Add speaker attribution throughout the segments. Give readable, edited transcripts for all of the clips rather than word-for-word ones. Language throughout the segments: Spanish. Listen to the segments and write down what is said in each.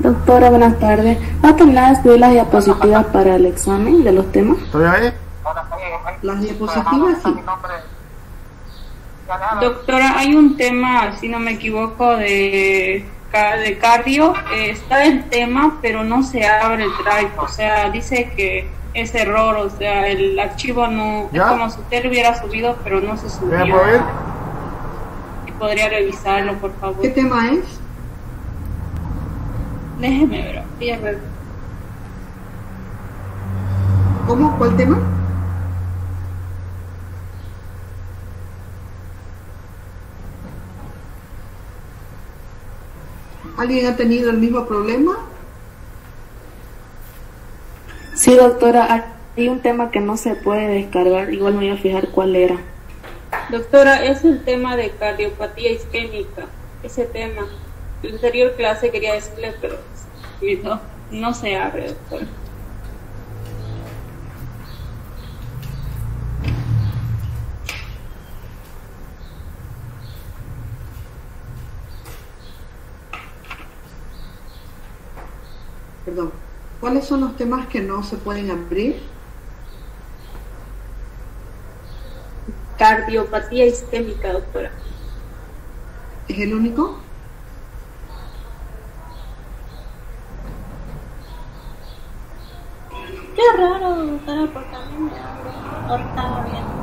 Speaker 1: Doctora, buenas tardes. ¿Va a terminar de escribir las diapositivas para el examen de los temas?
Speaker 2: ¿Todavía?
Speaker 3: Las diapositivas sí.
Speaker 4: Doctora, hay un tema, si no me equivoco, de cardio. Está el tema, pero no se abre el drive. O sea, dice que es error. O sea, el archivo no...
Speaker 2: ¿Ya?
Speaker 4: Es como si usted lo hubiera subido, pero no se subió.
Speaker 2: ¿Me puedo ver?
Speaker 4: Y podría revisarlo, por favor.
Speaker 3: ¿Qué tema es?
Speaker 4: Déjeme ver. Voy a ver.
Speaker 3: ¿Cómo? ¿Cuál tema? ¿Alguien ha tenido el mismo problema?
Speaker 1: Sí, doctora, hay un tema que no se puede descargar. Igual me voy a fijar cuál era.
Speaker 4: Doctora, es el tema de cardiopatía isquémica. Ese tema. La anterior clase quería decirle, pero no se abre, doctora.
Speaker 3: Perdón. ¿Cuáles son los temas que no se pueden abrir?
Speaker 4: Cardiopatía isquémica, doctora.
Speaker 3: ¿Es el único?
Speaker 4: Qué raro, doctora, porque a mí no estaba bien.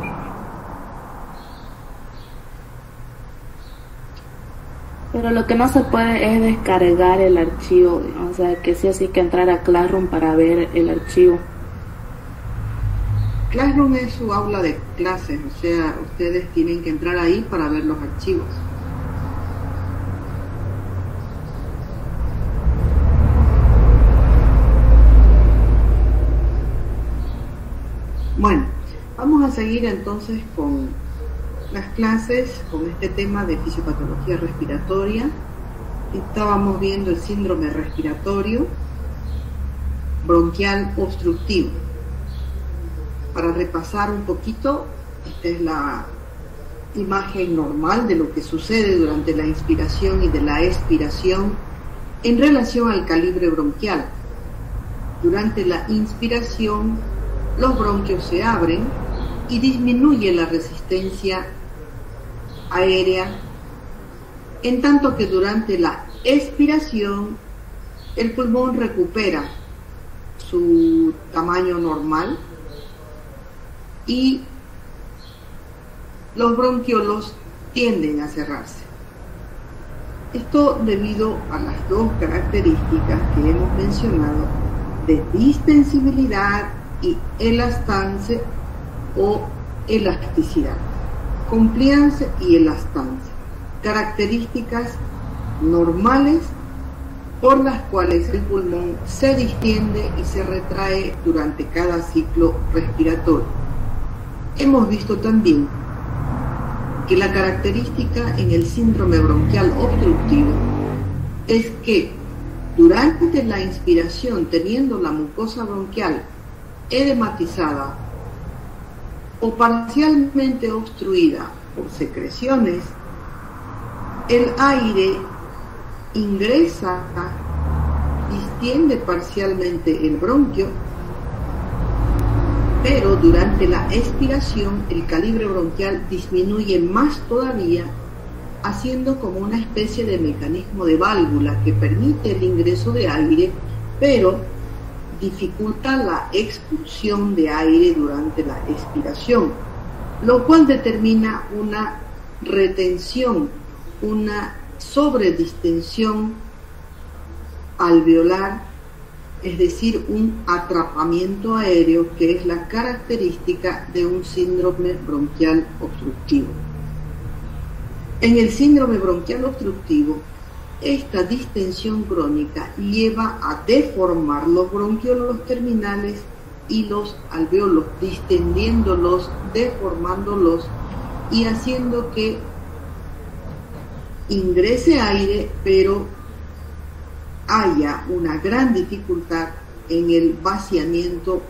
Speaker 1: Pero lo que no se puede es descargar el archivo. O sea, que sí, así que entrar a Classroom para ver el archivo.
Speaker 3: Classroom es su aula de clases, o sea, ustedes tienen que entrar ahí para ver los archivos. Bueno, vamos a seguir entonces con las clases, con este tema de fisiopatología respiratoria. Estábamos viendo el síndrome respiratorio bronquial obstructivo. Para repasar un poquito, esta es la imagen normal de lo que sucede durante la inspiración y de la expiración en relación al calibre bronquial. Durante la inspiración, los bronquios se abren y disminuye la resistencia aérea, en tanto que durante la expiración el pulmón recupera su tamaño normal y los bronquiolos tienden a cerrarse. Esto debido a las dos características que hemos mencionado de distensibilidad y elastance o elasticidad. Compliance y elastancia, características normales por las cuales el pulmón se distiende y se retrae durante cada ciclo respiratorio. Hemos visto también que la característica en el síndrome bronquial obstructivo es que durante la inspiración, teniendo la mucosa bronquial edematizada o parcialmente obstruida por secreciones, el aire ingresa, distiende parcialmente el bronquio, pero durante la expiración el calibre bronquial disminuye más todavía, haciendo como una especie de mecanismo de válvula que permite el ingreso de aire, pero dificulta la expulsión de aire durante la expiración, lo cual determina una retención, una sobredistensión alveolar, es decir, un atrapamiento aéreo, que es la característica de un síndrome bronquial obstructivo. En el síndrome bronquial obstructivo, esta distensión crónica lleva a deformar los bronquiolos terminales y los alveolos, distendiéndolos, deformándolos y haciendo que ingrese aire, pero haya una gran dificultad en el vaciamiento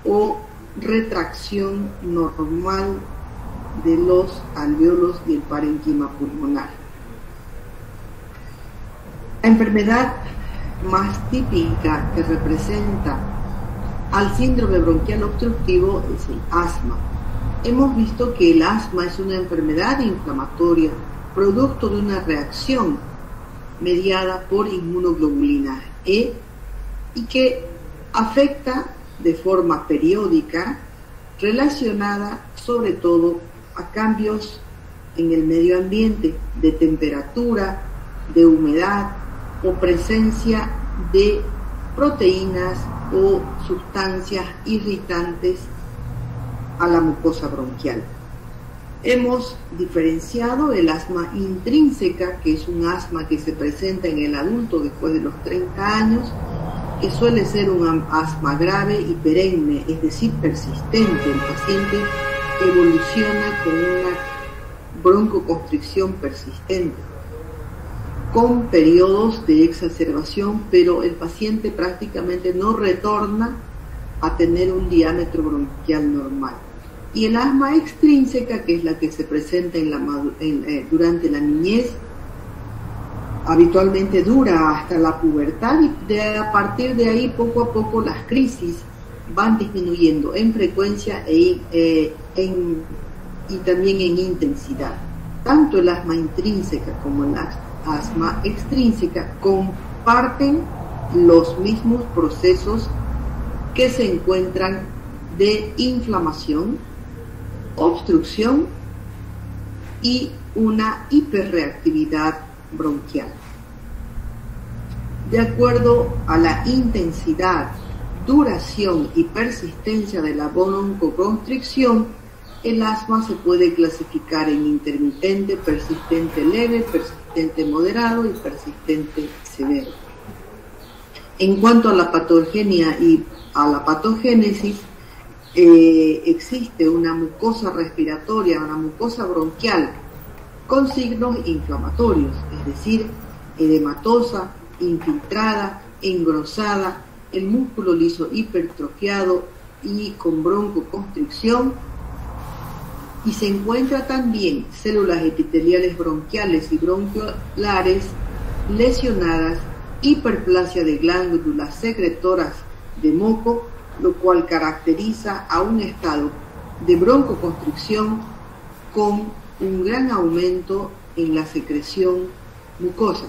Speaker 3: o retracción normal de los alveolos y el parénquima pulmonar. La enfermedad más típica que representa al síndrome bronquial obstructivo es el asma. Hemos visto que el asma es una enfermedad inflamatoria producto de una reacción mediada por inmunoglobulina E y que afecta de forma periódica, relacionada sobre todo a cambios en el medio ambiente de temperatura, de humedad o presencia de proteínas o sustancias irritantes a la mucosa bronquial. Hemos diferenciado el asma intrínseca, que es un asma que se presenta en el adulto después de los 30 años, que suele ser un asma grave y perenne, es decir, persistente. El paciente evoluciona con una broncoconstricción persistente, con periodos de exacerbación, pero el paciente prácticamente no retorna a tener un diámetro bronquial normal. Y el asma extrínseca, que es la que se presenta durante la niñez, habitualmente dura hasta la pubertad y a partir de ahí poco a poco las crisis van disminuyendo en frecuencia y también en intensidad. Tanto el asma intrínseca como el asma extrínseca comparten los mismos procesos que se encuentran de inflamación, obstrucción y una hiperreactividad bronquial. De acuerdo a la intensidad, duración y persistencia de la broncoconstricción, el asma se puede clasificar en intermitente, persistente leve, persistente moderado y persistente severo. En cuanto a la patogenia y a la patogénesis, existe una mucosa respiratoria, una mucosa bronquial con signos inflamatorios, es decir, edematosa, infiltrada, engrosada, el músculo liso hipertrofiado y con broncoconstricción, y se encuentra también células epiteliales bronquiales y bronquiolares lesionadas, hiperplasia de glándulas secretoras de moco, lo cual caracteriza a un estado de broncoconstricción con un gran aumento en la secreción mucosa.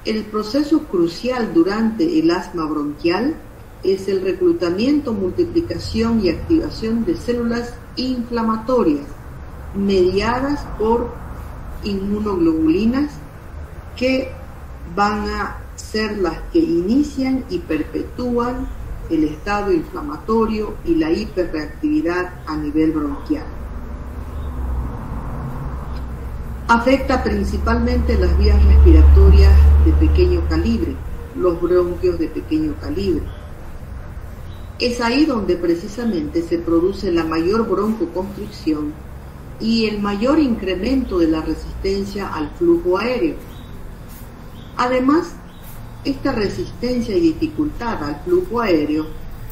Speaker 3: El proceso crucial durante el asma bronquial es el reclutamiento, multiplicación y activación de células inflamatorias mediadas por inmunoglobulinas que van a ser las que inician y perpetúan el estado inflamatorio y la hiperreactividad a nivel bronquial. Afecta principalmente las vías respiratorias de pequeño calibre, los bronquios de pequeño calibre. Es ahí donde precisamente se produce la mayor broncoconstricción y el mayor incremento de la resistencia al flujo aéreo. Además, esta resistencia y dificultad al flujo aéreo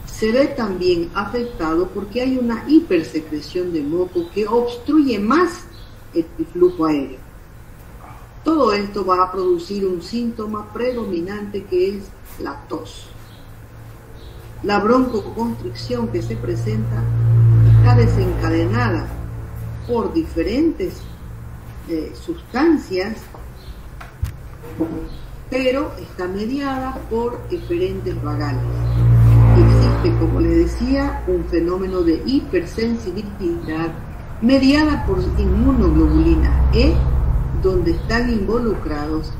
Speaker 3: se ve también afectado porque hay una hipersecreción de moco que obstruye más el flujo aéreo. Todo esto va a producir un síntoma predominante que es la tos. La broncoconstricción que se presenta está desencadenada por diferentes sustancias, pero está mediada por eferentes vagales. Existe, como les decía, un fenómeno de hipersensibilidad mediada por inmunoglobulina E, donde están involucrados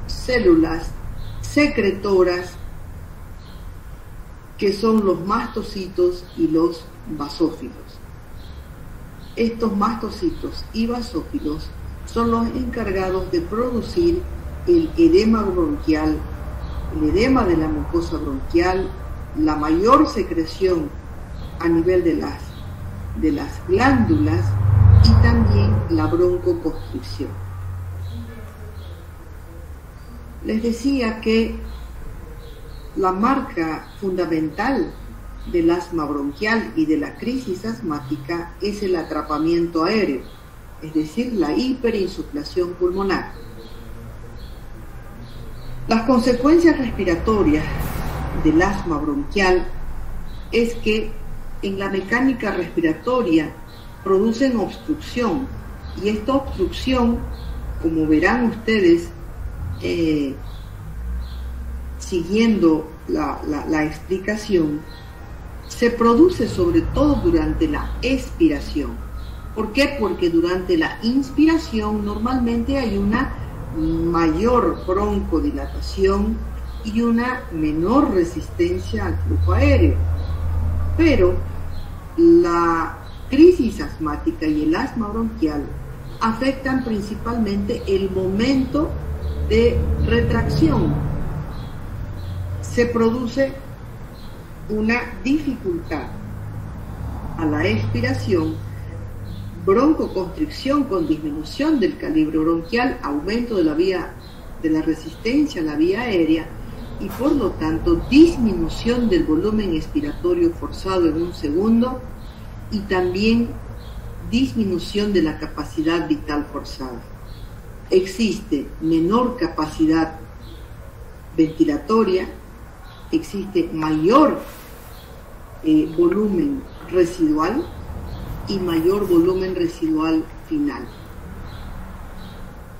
Speaker 3: células secretoras que son los mastocitos y los basófilos. Estos mastocitos y basófilos son los encargados de producir el edema bronquial, el edema de la mucosa bronquial, la mayor secreción a nivel de las glándulas y también la broncoconstricción. Les decía que la marca fundamental del asma bronquial y de la crisis asmática es el atrapamiento aéreo, es decir, la hiperinsuflación pulmonar. Las consecuencias respiratorias del asma bronquial es que en la mecánica respiratoria producen obstrucción, y esta obstrucción, como verán ustedes siguiendo la explicación, se produce sobre todo durante la expiración. ¿Por qué? Porque durante la inspiración normalmente hay una mayor broncodilatación y una menor resistencia al flujo aéreo. Pero la crisis asmática y el asma bronquial afectan principalmente el momento de retracción. Se produce una dificultad a la expiración, broncoconstricción con disminución del calibre bronquial, aumento de la resistencia a la vía aérea y por lo tanto disminución del volumen expiratorio forzado en un segundo y también disminución de la capacidad vital forzada. Existe menor capacidad ventilatoria, existe mayor volumen residual y mayor volumen residual final.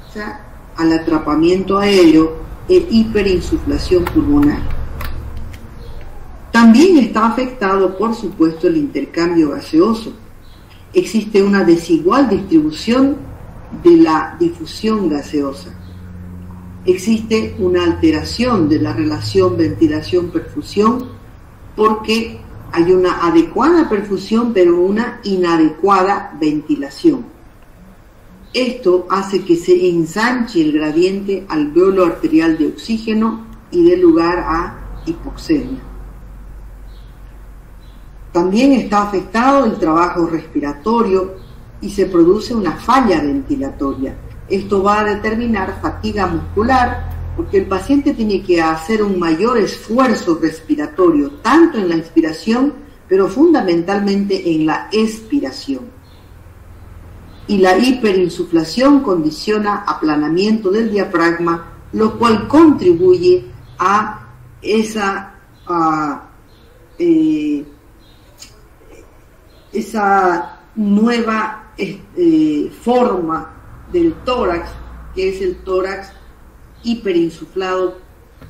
Speaker 3: O sea, al atrapamiento aéreo e hiperinsuflación pulmonar. También está afectado, por supuesto, el intercambio gaseoso. Existe una desigual distribución de la difusión gaseosa. Existe una alteración de la relación ventilación-perfusión porque hay una adecuada perfusión pero una inadecuada ventilación. Esto hace que se ensanche el gradiente alveolo arterial de oxígeno y dé lugar a hipoxemia. También está afectado el trabajo respiratorio y se produce una falla ventilatoria. Esto va a determinar fatiga muscular porque el paciente tiene que hacer un mayor esfuerzo respiratorio, tanto en la inspiración, pero fundamentalmente en la expiración. Y la hiperinsuflación condiciona aplanamiento del diafragma, lo cual contribuye a esa nueva forma del tórax, que es el tórax hiperinsuflado,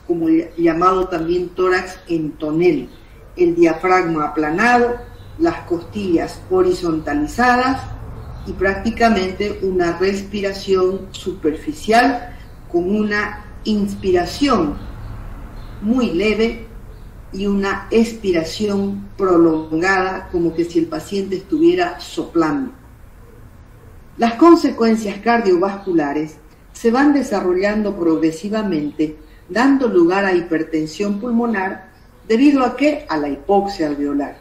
Speaker 3: como llamado también tórax en tonel. El diafragma aplanado, las costillas horizontalizadas y prácticamente una respiración superficial con una inspiración muy leve y una expiración prolongada, como que si el paciente estuviera soplando. Las consecuencias cardiovasculares se van desarrollando progresivamente, dando lugar a hipertensión pulmonar, debido a ¿qué? A la hipoxia alveolar.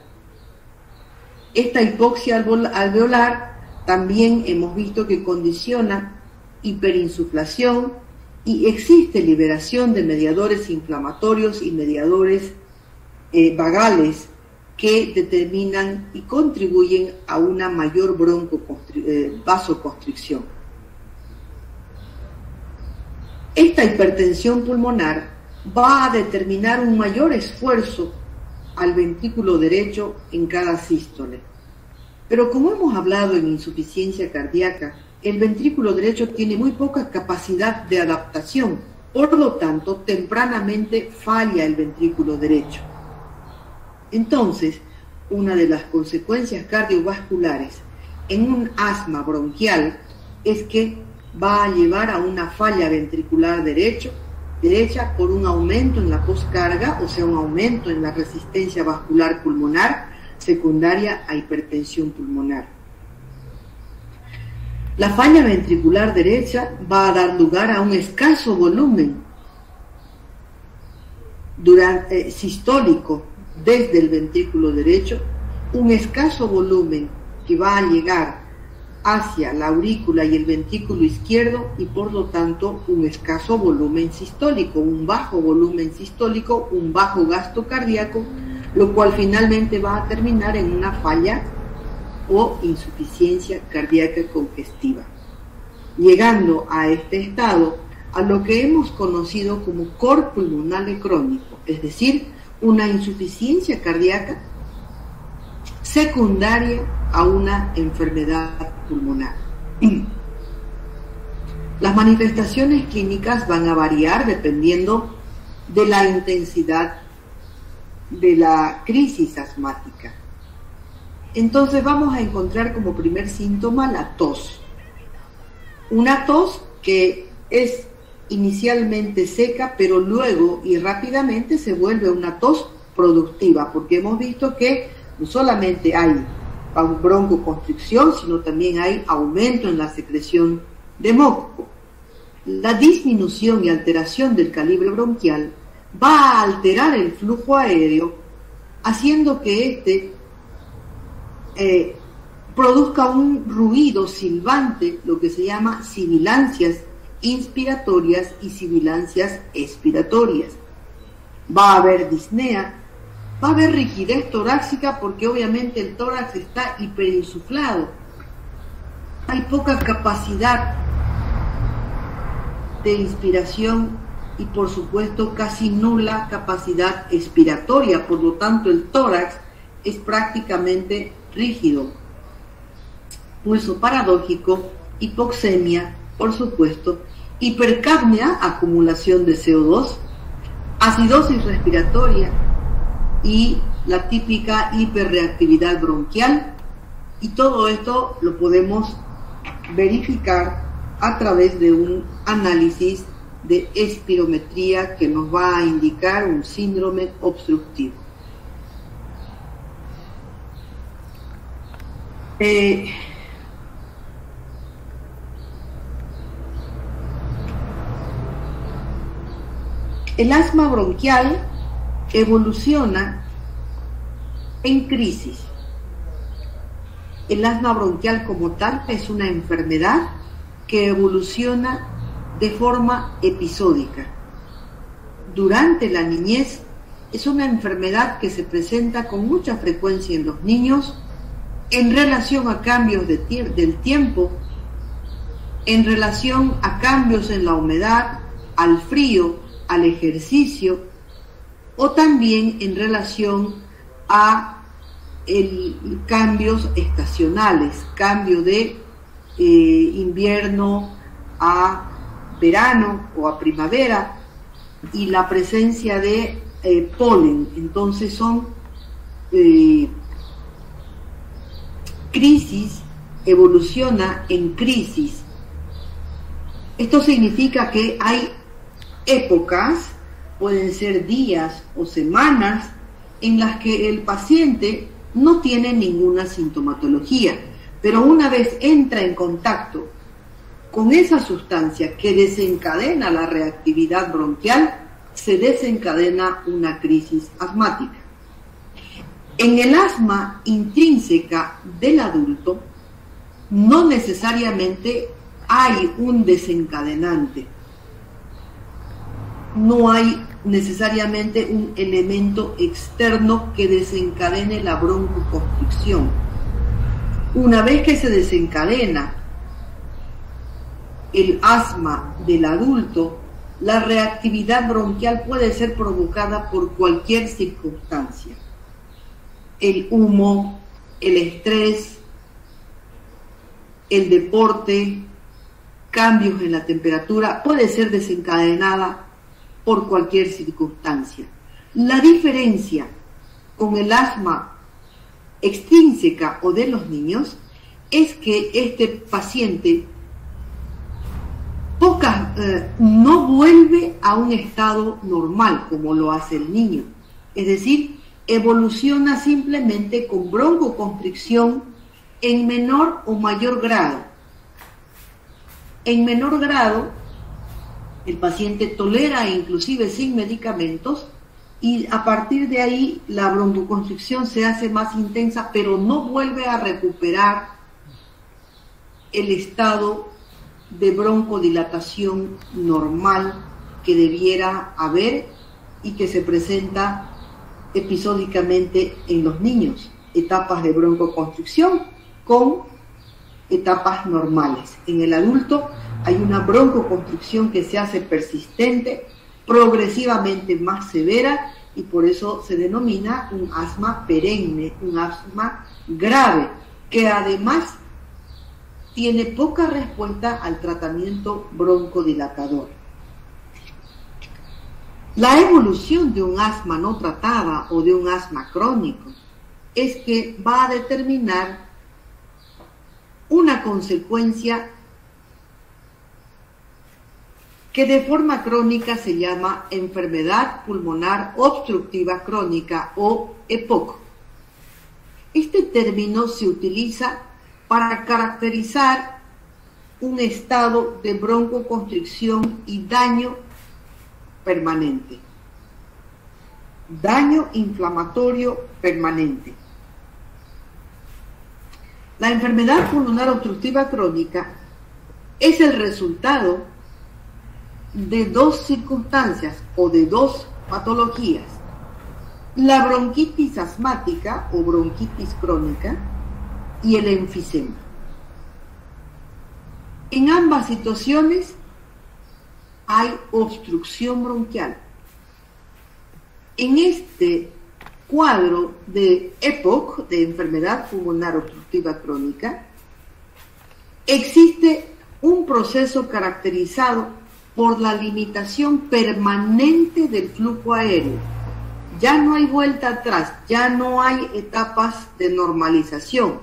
Speaker 3: Esta hipoxia alveolar también hemos visto que condiciona hiperinsuflación y existe liberación de mediadores inflamatorios y mediadores vagales que determinan y contribuyen a una mayor vasoconstricción. Esta hipertensión pulmonar va a determinar un mayor esfuerzo al ventrículo derecho en cada sístole. Pero como hemos hablado en insuficiencia cardíaca, el ventrículo derecho tiene muy poca capacidad de adaptación, por lo tanto, tempranamente falla el ventrículo derecho. Entonces, una de las consecuencias cardiovasculares en un asma bronquial es que va a llevar a una falla ventricular derecha por un aumento en la poscarga, o sea, un aumento en la resistencia vascular pulmonar secundaria a hipertensión pulmonar. La falla ventricular derecha va a dar lugar a un escaso volumen sistólico desde el ventrículo derecho, un escaso volumen que va a llegar hacia la aurícula y el ventrículo izquierdo y por lo tanto un escaso volumen sistólico, un bajo volumen sistólico, un bajo gasto cardíaco, lo cual finalmente va a terminar en una falla o insuficiencia cardíaca congestiva. Llegando a este estado, a lo que hemos conocido como cor pulmonale crónico, es decir, una insuficiencia cardíaca secundaria a una enfermedad pulmonar. Las manifestaciones clínicas van a variar dependiendo de la intensidad de la crisis asmática. Entonces vamos a encontrar como primer síntoma la tos. Una tos que es inicialmente seca, pero luego y rápidamente se vuelve una tos productiva, porque hemos visto que no solamente hay broncoconstricción, sino también hay aumento en la secreción de moco. La disminución y alteración del calibre bronquial va a alterar el flujo aéreo, haciendo que éste produzca un ruido silbante, lo que se llama sibilancias inspiratorias y sibilancias expiratorias. Va a haber disnea, va a haber rigidez torácica, porque obviamente el tórax está hiperinsuflado. Hay poca capacidad de inspiración y por supuesto casi nula capacidad expiratoria, por lo tanto el tórax es prácticamente rígido. Pulso paradójico, hipoxemia, por supuesto, hipercapnia, acumulación de CO2, acidosis respiratoria y la típica hiperreactividad bronquial, y todo esto lo podemos verificar a través de un análisis de espirometría que nos va a indicar un síndrome obstructivo. El asma bronquial evoluciona en crisis. El asma bronquial como tal es una enfermedad que evoluciona de forma episódica. Durante la niñez es una enfermedad que se presenta con mucha frecuencia en los niños en relación a cambios del tiempo, en relación a cambios en la humedad, al frío, al ejercicio, o también en relación a cambios estacionales, cambio de invierno a verano o a primavera, y la presencia de polen. Entonces son crisis, evoluciona en crisis. Esto significa que hay épocas, pueden ser días o semanas, en las que el paciente no tiene ninguna sintomatología, pero una vez entra en contacto con esa sustancia que desencadena la reactividad bronquial, se desencadena una crisis asmática. En el asma intrínseca del adulto, no necesariamente hay un desencadenante. No hay necesariamente un elemento externo que desencadene la broncoconstricción. Una vez que se desencadena el asma del adulto, la reactividad bronquial puede ser provocada por cualquier circunstancia. El humo, el estrés, el deporte, cambios en la temperatura, puede ser desencadenada por cualquier circunstancia. La diferencia con el asma extrínseca o de los niños es que este paciente no vuelve a un estado normal como lo hace el niño, es decir, evoluciona simplemente con broncoconstricción en menor o mayor grado. En menor grado, el paciente tolera inclusive sin medicamentos, y a partir de ahí la broncoconstricción se hace más intensa, pero no vuelve a recuperar el estado de broncodilatación normal que debiera haber y que se presenta episódicamente en los niños, etapas de broncoconstricción con etapas normales. En el adulto Hay una broncoconstricción que se hace persistente, progresivamente más severa, y por eso se denomina un asma perenne, un asma grave, que además tiene poca respuesta al tratamiento broncodilatador. La evolución de un asma no tratada o de un asma crónico es que va a determinar una consecuencia que de forma crónica se llama enfermedad pulmonar obstructiva crónica o EPOC. Este término se utiliza para caracterizar un estado de broncoconstricción y daño permanente. Daño inflamatorio permanente. La enfermedad pulmonar obstructiva crónica es el resultado de dos circunstancias o de dos patologías: la bronquitis asmática o bronquitis crónica y el enfisema. En ambas situaciones hay obstrucción bronquial. En este cuadro de EPOC, de enfermedad pulmonar obstructiva crónica, existe un proceso caracterizado por la limitación permanente del flujo aéreo. Ya no hay vuelta atrás, ya no hay etapas de normalización.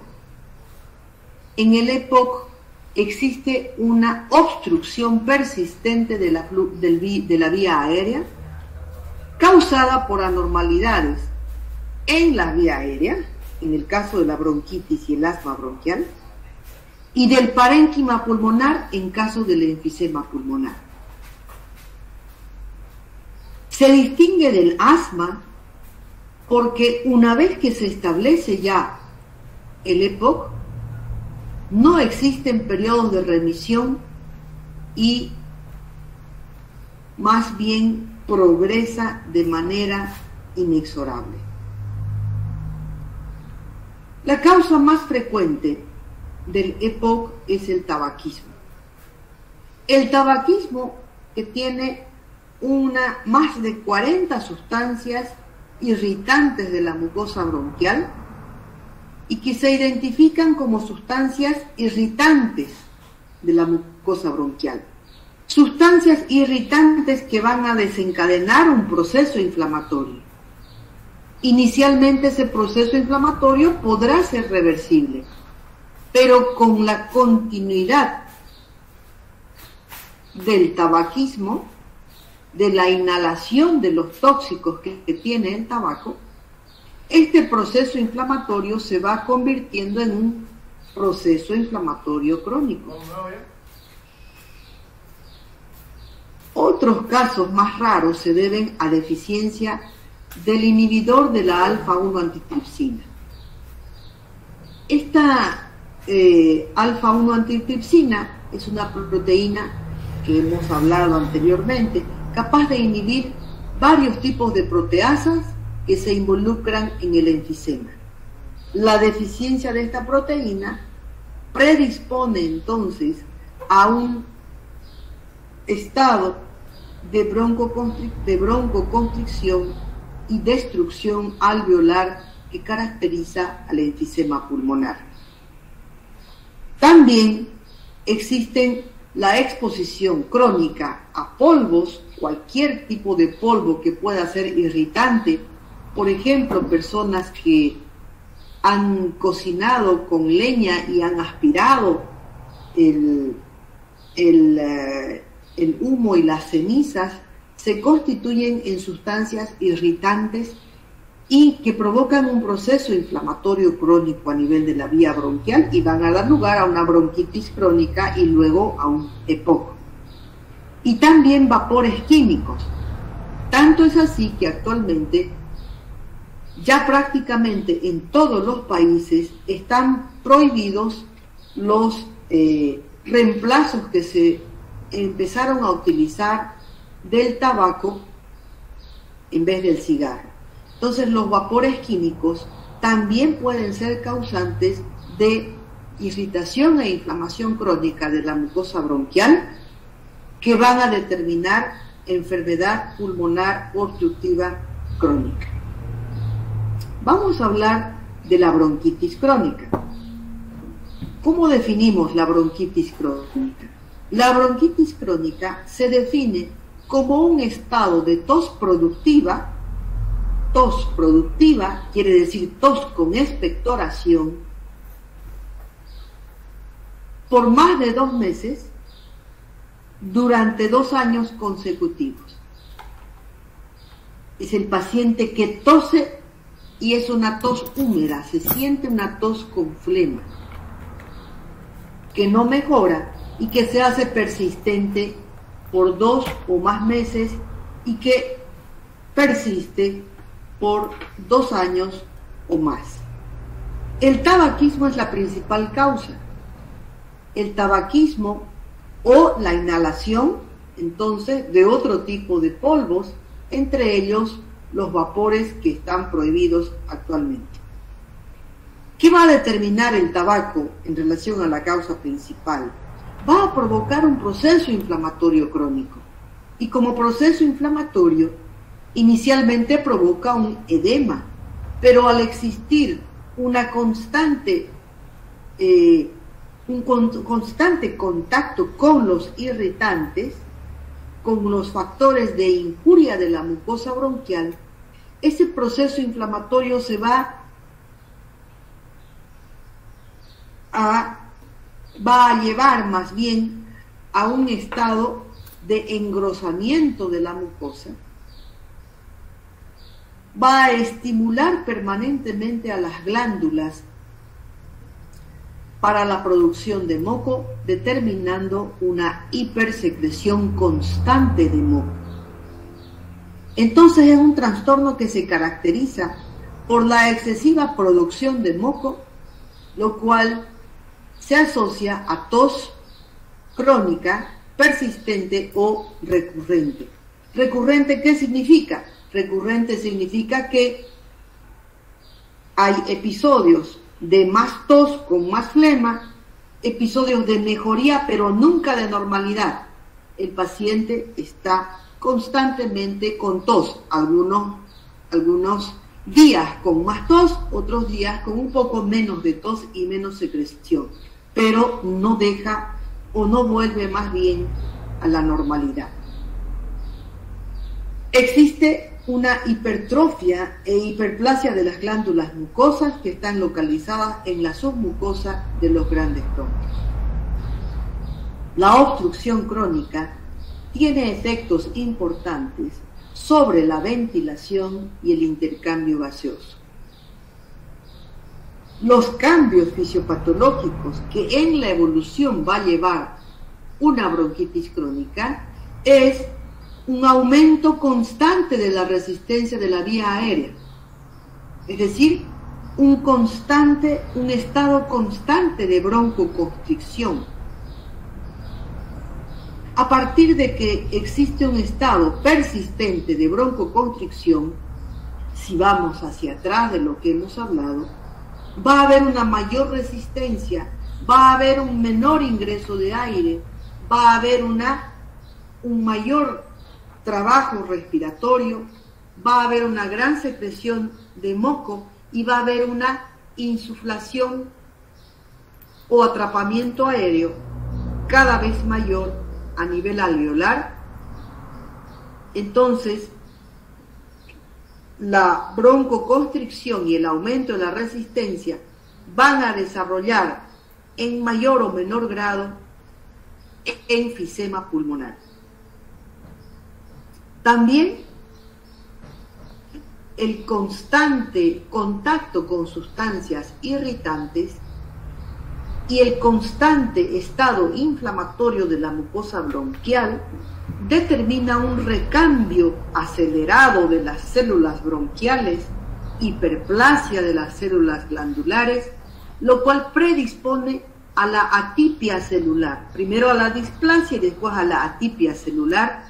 Speaker 3: En el EPOC existe una obstrucción persistente de la vía aérea causada por anormalidades en la vía aérea, en el caso de la bronquitis y el asma bronquial, y del parénquima pulmonar en caso del enfisema pulmonar. Se distingue del asma porque una vez que se establece ya el EPOC, no existen periodos de remisión y más bien progresa de manera inexorable. La causa más frecuente del EPOC es el tabaquismo. El tabaquismo, que tiene más de 40 sustancias irritantes de la mucosa bronquial y que se identifican como sustancias irritantes de la mucosa bronquial. Sustancias irritantes que van a desencadenar un proceso inflamatorio. Inicialmente ese proceso inflamatorio podrá ser reversible, pero con la continuidad del tabaquismo, de la inhalación de los tóxicos que tiene el tabaco, este proceso inflamatorio se va convirtiendo en un proceso inflamatorio crónico. Otros casos más raros se deben a deficiencia del inhibidor de la alfa-1 antitripsina. Esta alfa-1 antitripsina es una proteína que hemos hablado anteriormente, capaz de inhibir varios tipos de proteasas que se involucran en el enfisema. La deficiencia de esta proteína predispone entonces a un estado de broncoconstricción y destrucción alveolar que caracteriza al enfisema pulmonar. También existen la exposición crónica a polvos, cualquier tipo de polvo que pueda ser irritante. Por ejemplo, personas que han cocinado con leña y han aspirado el humo y las cenizas, se constituyen en sustancias irritantes y que provocan un proceso inflamatorio crónico a nivel de la vía bronquial y van a dar lugar a una bronquitis crónica y luego a un EPOC. Y también vapores químicos. Tanto es así que actualmente ya prácticamente en todos los países están prohibidos los reemplazos que se empezaron a utilizar del tabaco en vez del cigarro. Entonces los vapores químicos también pueden ser causantes de irritación e inflamación crónica de la mucosa bronquial que van a determinar enfermedad pulmonar obstructiva crónica. Vamos a hablar de la bronquitis crónica. ¿Cómo definimos la bronquitis crónica? La bronquitis crónica se define como un estado de tos productiva quiere decir tos con expectoración, por más de 2 meses durante 2 años consecutivos. Es el paciente que tose y es una tos húmeda, se siente una tos con flema, que no mejora y que se hace persistente por 2 o más meses y que persiste por 2 años o más. El tabaquismo es la principal causa. El tabaquismo o la inhalación, entonces, de otro tipo de polvos, entre ellos los vapores que están prohibidos actualmente. ¿Qué va a determinar el tabaco en relación a la causa principal? Va a provocar un proceso inflamatorio crónico. Y como proceso inflamatorio, inicialmente provoca un edema, pero al existir una constante contacto con los irritantes, con los factores de injuria de la mucosa bronquial, ese proceso inflamatorio se va a llevar más bien a un estado de engrosamiento de la mucosa, va a estimular permanentemente a las glándulas para la producción de moco, determinando una hipersecreción constante de moco. Entonces es un trastorno que se caracteriza por la excesiva producción de moco, lo cual se asocia a tos crónica, persistente o recurrente. ¿Recurrente qué significa? Recurrente significa que hay episodios de más tos con más flema, episodios de mejoría pero nunca de normalidad. El paciente está constantemente con tos, algunos días con más tos, otros días con un poco menos de tos y menos secreción, pero no deja o no vuelve más bien a la normalidad. Existe una hipertrofia e hiperplasia de las glándulas mucosas que están localizadas en la submucosa de los grandes tronquos. La obstrucción crónica tiene efectos importantes sobre la ventilación y el intercambio gaseoso. Los cambios fisiopatológicos que en la evolución va a llevar una bronquitis crónica es un aumento constante de la resistencia de la vía aérea, es decir, un estado constante de broncoconstricción. A partir de que existe un estado persistente de broncoconstricción, si vamos hacia atrás de lo que hemos hablado, va a haber una mayor resistencia, va a haber un menor ingreso de aire, va a haber un mayor trabajo respiratorio, va a haber una gran secreción de moco y va a haber una insuflación o atrapamiento aéreo cada vez mayor a nivel alveolar. Entonces, la broncoconstricción y el aumento de la resistencia van a desarrollar en mayor o menor grado enfisema pulmonar. También el constante contacto con sustancias irritantes y el constante estado inflamatorio de la mucosa bronquial determina un recambio acelerado de las células bronquiales, hiperplasia de las células glandulares, lo cual predispone a la atipia celular, primero a la displasia y después a la atipia celular,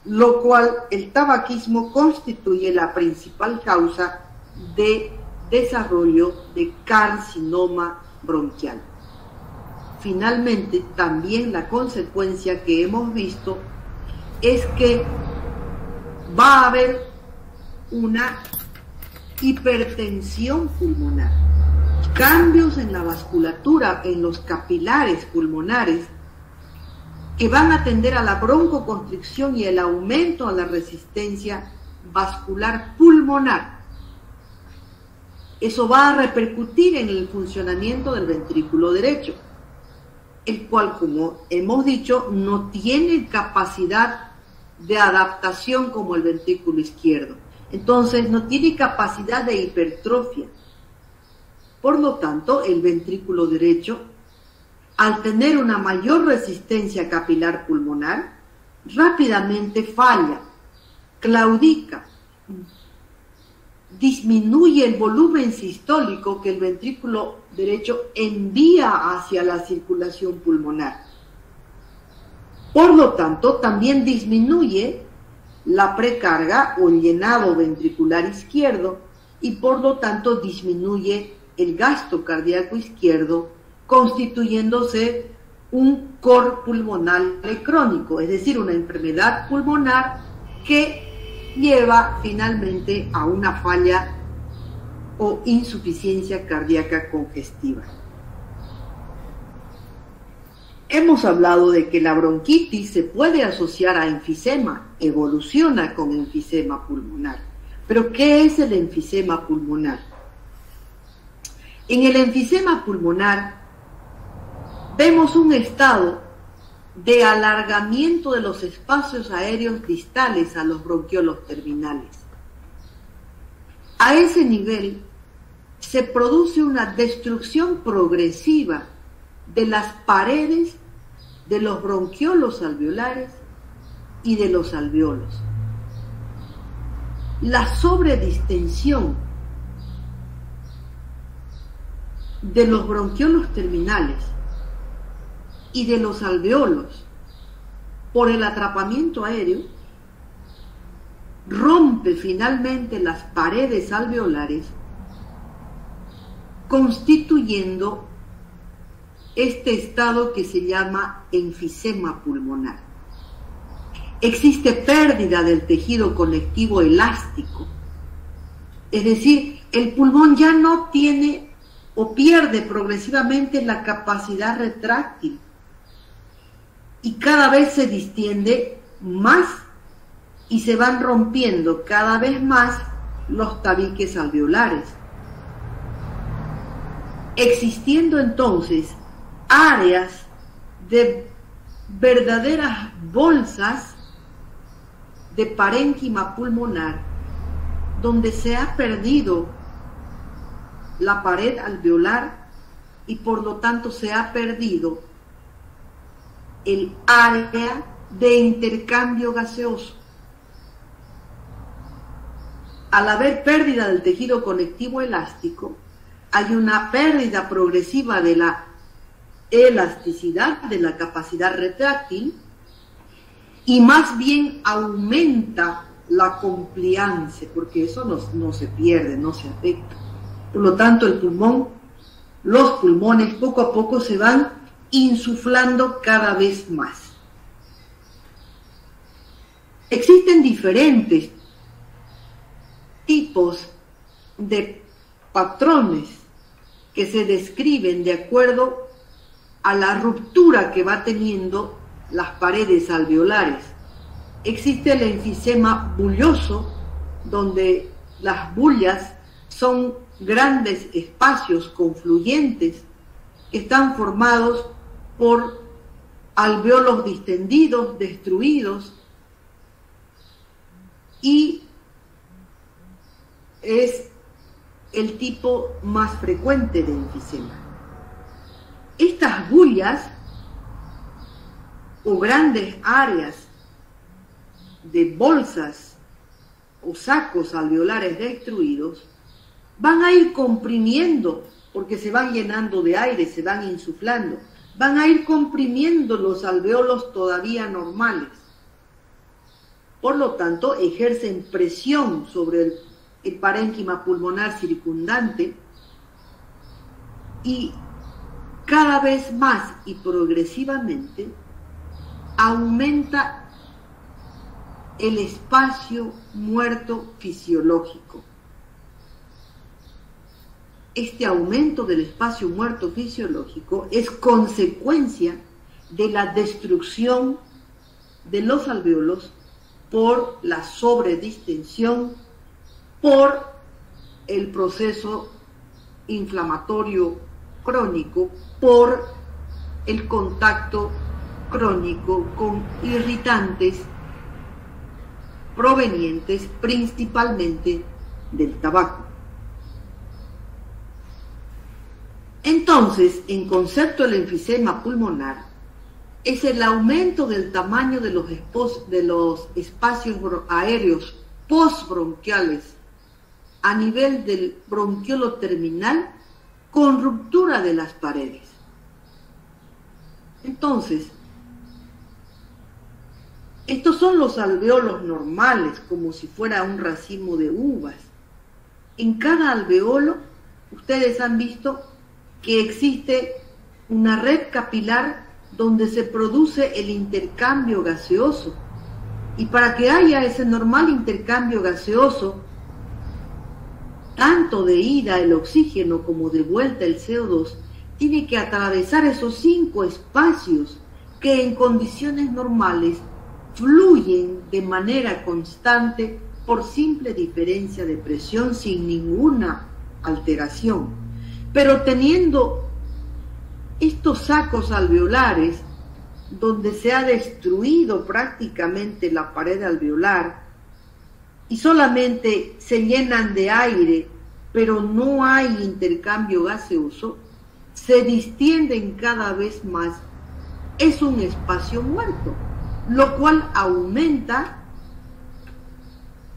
Speaker 3: lo cual el tabaquismo constituye la principal causa de desarrollo de carcinoma bronquial. finalmente también la consecuencia que hemos visto es que va a haber una hipertensión pulmonar, cambios en la vasculatura, en los capilares pulmonares, que van a tender a la broncoconstricción y el aumento a la resistencia vascular pulmonar. Eso va a repercutir en el funcionamiento del ventrículo derecho, el cual, como hemos dicho, no tiene capacidad de adaptación como el ventrículo izquierdo. Entonces, no tiene capacidad de hipertrofia. Por lo tanto, el ventrículo derecho, al tener una mayor resistencia capilar pulmonar, rápidamente falla, claudica, disminuye el volumen sistólico que el ventrículo derecho envía hacia la circulación pulmonar. Por lo tanto, también disminuye la precarga o el llenado ventricular izquierdo y por lo tanto disminuye el gasto cardíaco izquierdo, constituyéndose un cor pulmonar crónico, es decir, una enfermedad pulmonar que lleva finalmente a una falla o insuficiencia cardíaca congestiva. Hemos hablado de que la bronquitis se puede asociar a enfisema, evoluciona con enfisema pulmonar. Pero ¿qué es el enfisema pulmonar? En el enfisema pulmonar vemos un estado de alargamiento de los espacios aéreos distales a los bronquiolos terminales. A ese nivel se produce una destrucción progresiva de las paredes de los bronquiolos alveolares y de los alveolos. La sobredistensión de los bronquiolos terminales y de los alveolos por el atrapamiento aéreo rompe finalmente las paredes alveolares, constituyendo este estado que se llama enfisema pulmonar. Existe pérdida del tejido conectivo elástico, es decir, el pulmón ya no tiene o pierde progresivamente la capacidad retráctil y cada vez se distiende más y se van rompiendo cada vez más los tabiques alveolares, existiendo entonces áreas de verdaderas bolsas de parénquima pulmonar donde se ha perdido la pared alveolar y por lo tanto se ha perdido el área de intercambio gaseoso. Al haber pérdida del tejido conectivo elástico, hay una pérdida progresiva de la elasticidad, de la capacidad retráctil, y más bien aumenta la compliance, porque eso no se pierde, no se afecta. Por lo tanto, los pulmones poco a poco se van insuflando cada vez más. Existen diferentes tipos de patrones que se describen de acuerdo a la ruptura que va teniendo las paredes alveolares. Existe el enfisema bulloso, donde las bullas son grandes espacios confluyentes que están formados por alveolos distendidos, destruidos, y es el tipo más frecuente de enfisema. Estas bullas o grandes áreas de bolsas o sacos alveolares destruidos van a ir comprimiendo, porque se van llenando de aire, se van insuflando, van a ir comprimiendo los alveolos todavía normales. Por lo tanto, ejercen presión sobre el parénquima pulmonar circundante y cada vez más y progresivamente aumenta el espacio muerto fisiológico. Este aumento del espacio muerto fisiológico es consecuencia de la destrucción de los alvéolos por la sobredistensión, por el proceso inflamatorio crónico, por el contacto crónico con irritantes provenientes principalmente del tabaco. Entonces, en concepto del enfisema pulmonar, es el aumento del tamaño de los espacios aéreos postbronquiales a nivel del bronquiolo terminal con ruptura de las paredes. Entonces, estos son los alveolos normales, como si fuera un racimo de uvas. En cada alveolo, ustedes han visto que existe una red capilar donde se produce el intercambio gaseoso. Y para que haya ese normal intercambio gaseoso, tanto de ida el oxígeno como de vuelta el CO2, tiene que atravesar esos 5 espacios que en condiciones normales fluyen de manera constante por simple diferencia de presión sin ninguna alteración. Pero teniendo estos sacos alveolares donde se ha destruido prácticamente la pared alveolar y solamente se llenan de aire, pero no hay intercambio gaseoso, se distienden cada vez más. Es un espacio muerto, lo cual aumenta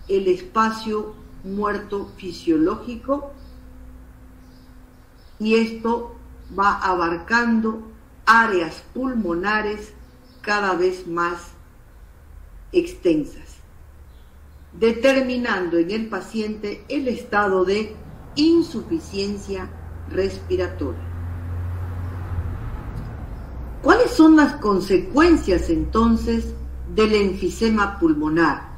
Speaker 3: el espacio muerto fisiológico, y esto va abarcando áreas pulmonares cada vez más extensas, determinando en el paciente el estado de insuficiencia respiratoria. ¿Cuáles son las consecuencias entonces del enfisema pulmonar?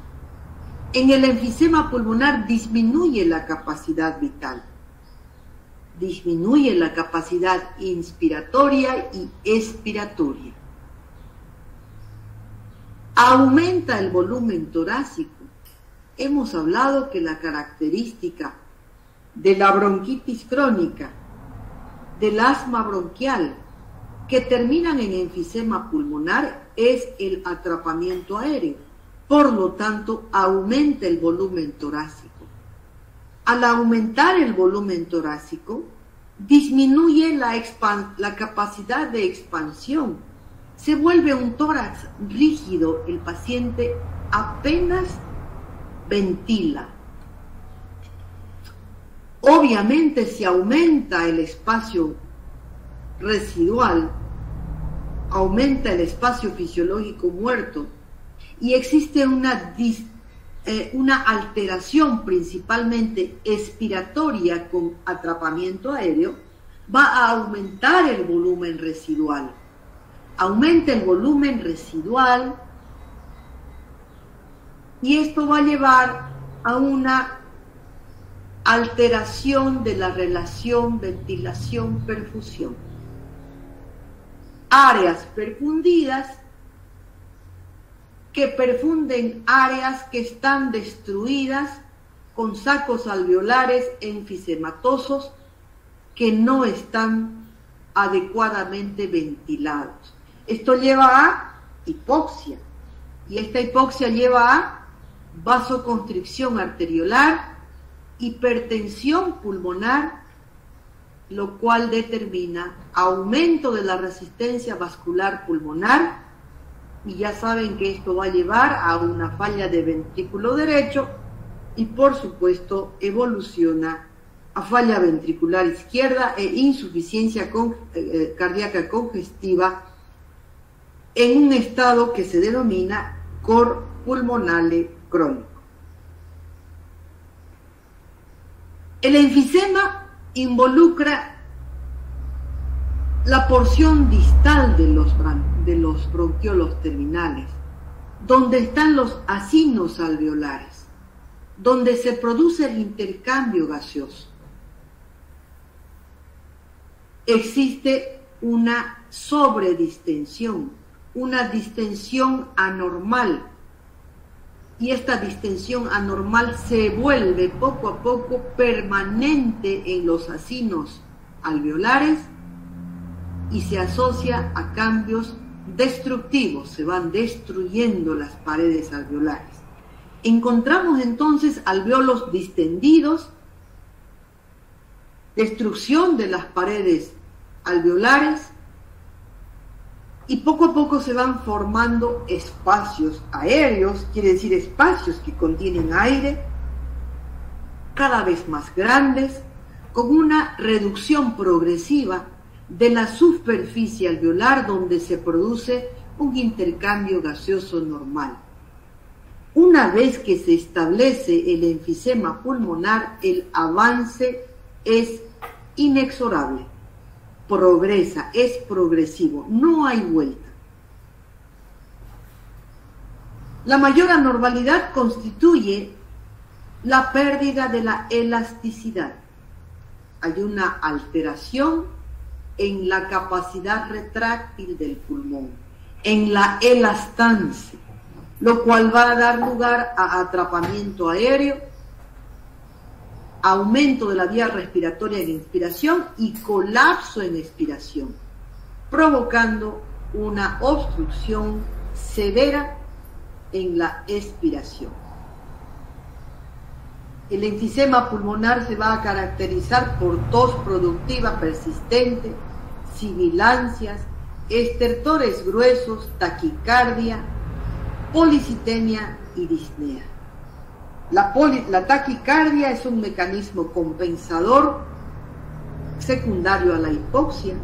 Speaker 3: En el enfisema pulmonar disminuye la capacidad vital, disminuye la capacidad inspiratoria y expiratoria, aumenta el volumen torácico. Hemos hablado que la característica de la bronquitis crónica, del asma bronquial, que terminan en enfisema pulmonar, es el atrapamiento aéreo. Por lo tanto, aumenta el volumen torácico. Al aumentar el volumen torácico, disminuye la capacidad de expansión. Se vuelve un tórax rígido, el paciente apenas ventila. Obviamente, si aumenta el espacio residual, aumenta el espacio fisiológico muerto y existe una alteración principalmente expiratoria con atrapamiento aéreo, va a aumentar el volumen residual. Aumenta el volumen residual y esto va a llevar a una alteración de la relación ventilación-perfusión. Áreas perfundidas que perfunden áreas que están destruidas con sacos alveolares enfisematosos que no están adecuadamente ventilados. Esto lleva a hipoxia, y esta hipoxia lleva a vasoconstricción arteriolar, hipertensión pulmonar, lo cual determina aumento de la resistencia vascular pulmonar, y ya saben que esto va a llevar a una falla de ventrículo derecho y por supuesto evoluciona a falla ventricular izquierda e insuficiencia cardíaca congestiva en un estado que se denomina cor pulmonale crónico. El enfisema involucra la porción distal de los bronquiolos terminales, donde están los acinos alveolares, donde se produce el intercambio gaseoso. Existe una sobredistensión, una distensión anormal, y esta distensión anormal se vuelve poco a poco permanente en los acinos alveolares y se asocia a cambios destructivos, se van destruyendo las paredes alveolares. Encontramos entonces alveolos distendidos, destrucción de las paredes alveolares, y poco a poco se van formando espacios aéreos, quiere decir espacios que contienen aire, cada vez más grandes, con una reducción progresiva de la superficie alveolar donde se produce un intercambio gaseoso normal. Una vez que se establece el enfisema pulmonar, el avance es inexorable, progresa, es progresivo, no hay vuelta. La mayor anormalidad constituye la pérdida de la elasticidad. Hay una alteración en la capacidad retráctil del pulmón, en la elastancia, lo cual va a dar lugar a atrapamiento aéreo, aumento de la vía respiratoria en inspiración y colapso en expiración, provocando una obstrucción severa en la expiración. El enfisema pulmonar se va a caracterizar por tos productiva persistente, sibilancias, estertores gruesos, taquicardia, policitemia y disnea. La taquicardia es un mecanismo compensador secundario a la hipoxia.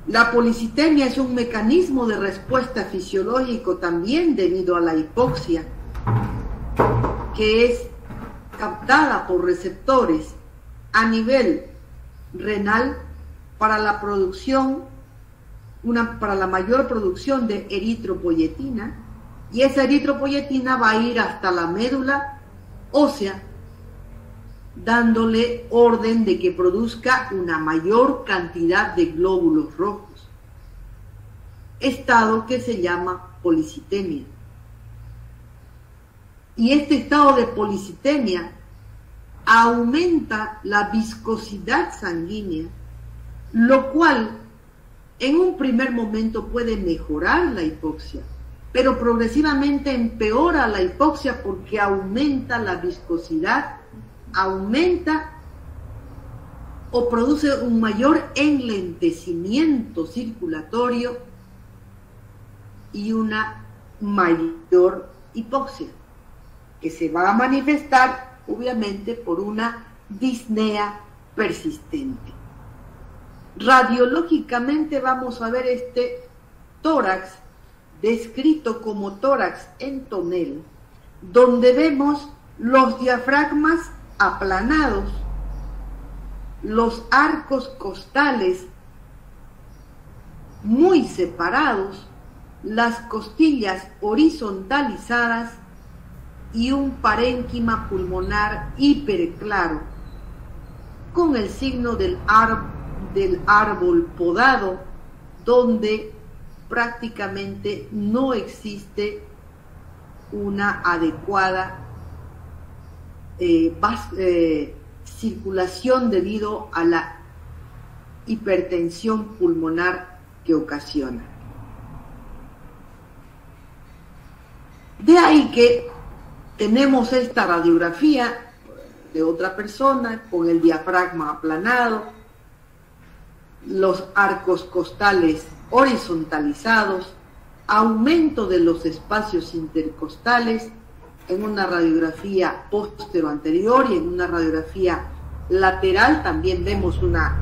Speaker 3: La policitemia es un mecanismo de respuesta fisiológico también debido a la hipoxia, que es captada por receptores a nivel renal para la producción, para la mayor producción de eritropoyetina, y esa eritropoyetina va a ir hasta la médula ósea, dándole orden de que produzca una mayor cantidad de glóbulos rojos, estado que se llama policitemia. Y este estado de policitemia aumenta la viscosidad sanguínea, lo cual en un primer momento puede mejorar la hipoxia, pero progresivamente empeora la hipoxia porque aumenta la viscosidad, aumenta o produce un mayor enlentecimiento circulatorio y una mayor hipoxia, que se va a manifestar obviamente por una disnea persistente. Radiológicamente vamos a ver este tórax descrito como tórax en tonel, donde vemos los diafragmas aplanados, los arcos costales muy separados, las costillas horizontalizadas y un parénquima pulmonar hiperclaro, con el signo del árbol podado, donde prácticamente no existe una adecuada circulación debido a la hipertensión pulmonar que ocasiona. De ahí que tenemos esta radiografía de otra persona con el diafragma aplanado, los arcos costales horizontalizados, aumento de los espacios intercostales en una radiografía póstero-anterior, y en una radiografía lateral también vemos una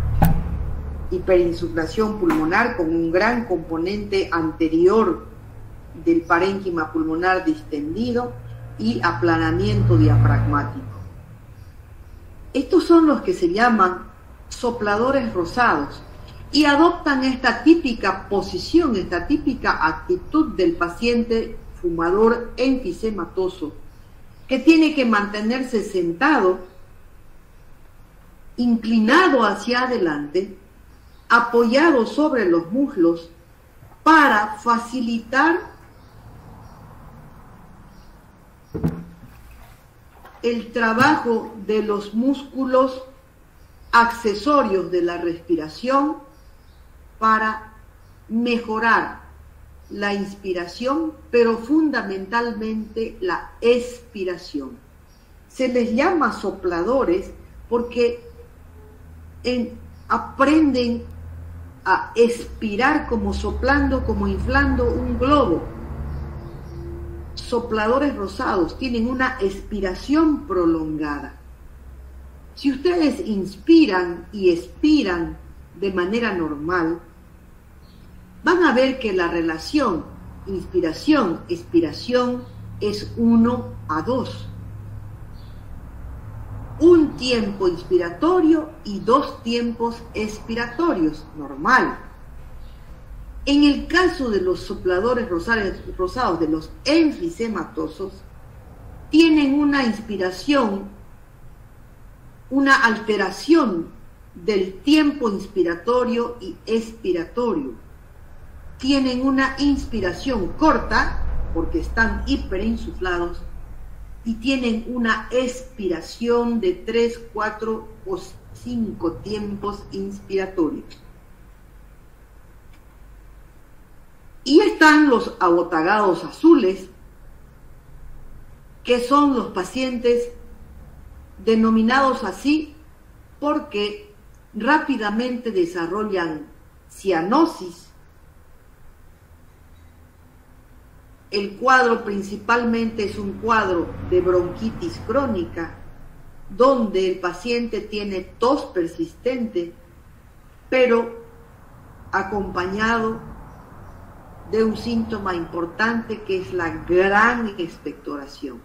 Speaker 3: hiperinsuflación pulmonar con un gran componente anterior del parénquima pulmonar distendido y aplanamiento diafragmático. Estos son los que se llaman sopladores rosados, y adoptan esta típica posición, esta típica actitud del paciente fumador enfisematoso, que tiene que mantenerse sentado, inclinado hacia adelante, apoyado sobre los muslos, para facilitar el trabajo de los músculos accesorios de la respiración, para mejorar la inspiración, pero fundamentalmente la expiración. Se les llama sopladores porque aprenden a expirar como soplando, como inflando un globo. Sopladores rosados tienen una expiración prolongada. Si ustedes inspiran y expiran de manera normal, van a ver que la relación inspiración-expiración es 1:2. Un tiempo inspiratorio y 2 tiempos expiratorios, normal. En el caso de los sopladores rosados, de los enfisematosos, tienen una inspiración, una alteración del tiempo inspiratorio y expiratorio. Tienen una inspiración corta, porque están hiperinsuflados, y tienen una expiración de 3, 4 o 5 tiempos inspiratorios. Y están los abotagados azules, que son los pacientes denominados así porque rápidamente desarrollan cianosis. El cuadro principalmente es un cuadro de bronquitis crónica, donde el paciente tiene tos persistente, pero acompañado de un síntoma importante que es la gran expectoración.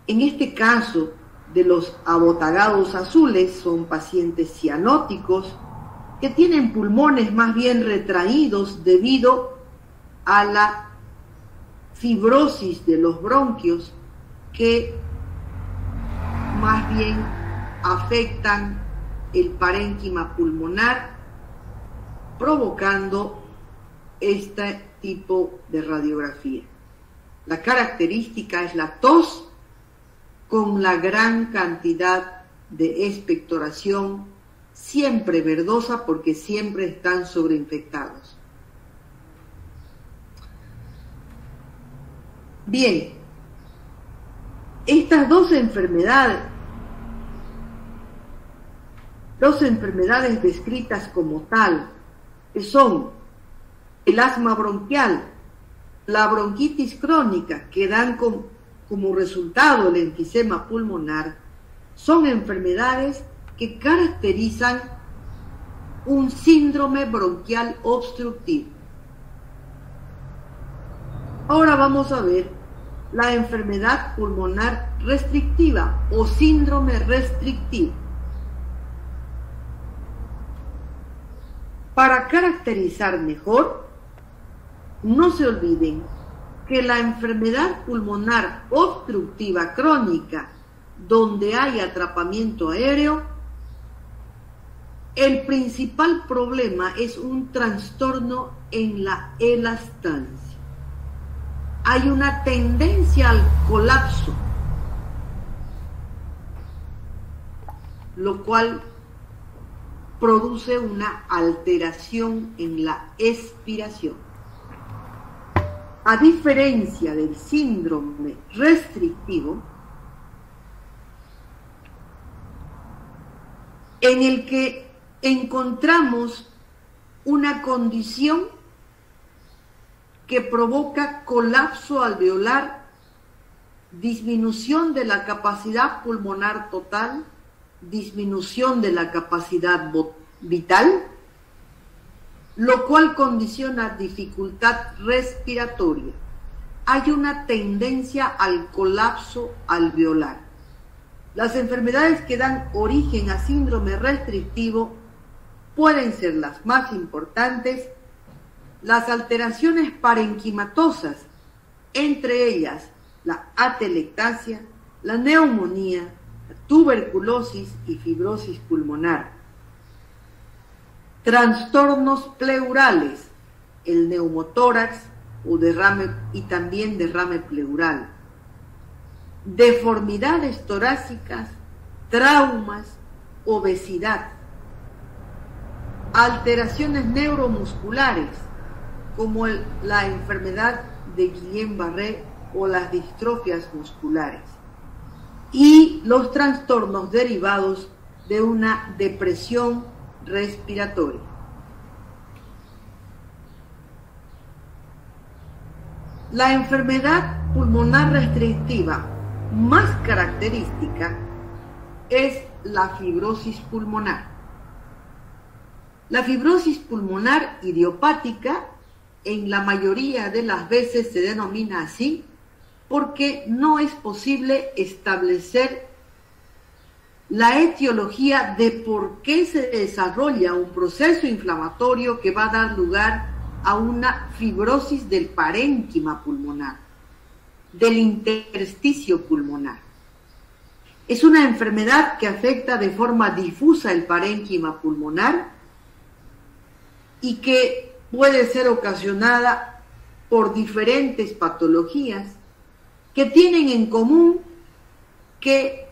Speaker 3: En este caso de los abotagados azules, son pacientes cianóticos que tienen pulmones más bien retraídos debido a la fibrosis de los bronquios, que más bien afectan el parénquima pulmonar, provocando este tipo de radiografía. La característica es la tos con la gran cantidad de expectoración, siempre verdosa porque siempre están sobreinfectados. Bien, estas dos enfermedades descritas como tal, que son el asma bronquial, la bronquitis crónica, que dan como resultado el enfisema pulmonar, son enfermedades que caracterizan un síndrome bronquial obstructivo. Ahora vamos a ver la enfermedad pulmonar restrictiva o síndrome restrictivo. Para caracterizar mejor, no se olviden que la enfermedad pulmonar obstructiva crónica, donde hay atrapamiento aéreo, el principal problema es un trastorno en la elastancia. Hay una tendencia al colapso, lo cual produce una alteración en la expiración. A diferencia del síndrome restrictivo, en el que encontramos una condición que provoca colapso alveolar, disminución de la capacidad pulmonar total, disminución de la capacidad vital, lo cual condiciona dificultad respiratoria. Hay una tendencia al colapso alveolar. Las enfermedades que dan origen a síndrome restrictivo pueden ser las más importantes las alteraciones parenquimatosas, entre ellas la atelectasia, la neumonía, la tuberculosis y fibrosis pulmonar. Trastornos pleurales, el neumotórax o derrame y también derrame pleural. Deformidades torácicas, traumas, obesidad. Alteraciones neuromusculares, como la enfermedad de Guillain-Barré o las distrofias musculares. Y los trastornos derivados de una depresión respiratoria. La enfermedad pulmonar restrictiva más característica es la fibrosis pulmonar. La fibrosis pulmonar idiopática en la mayoría de las veces se denomina así porque no es posible establecer la etiología de por qué se desarrolla un proceso inflamatorio que va a dar lugar a una fibrosis del parénquima pulmonar, del intersticio pulmonar. Es una enfermedad que afecta de forma difusa el parénquima pulmonar y que puede ser ocasionada por diferentes patologías que tienen en común que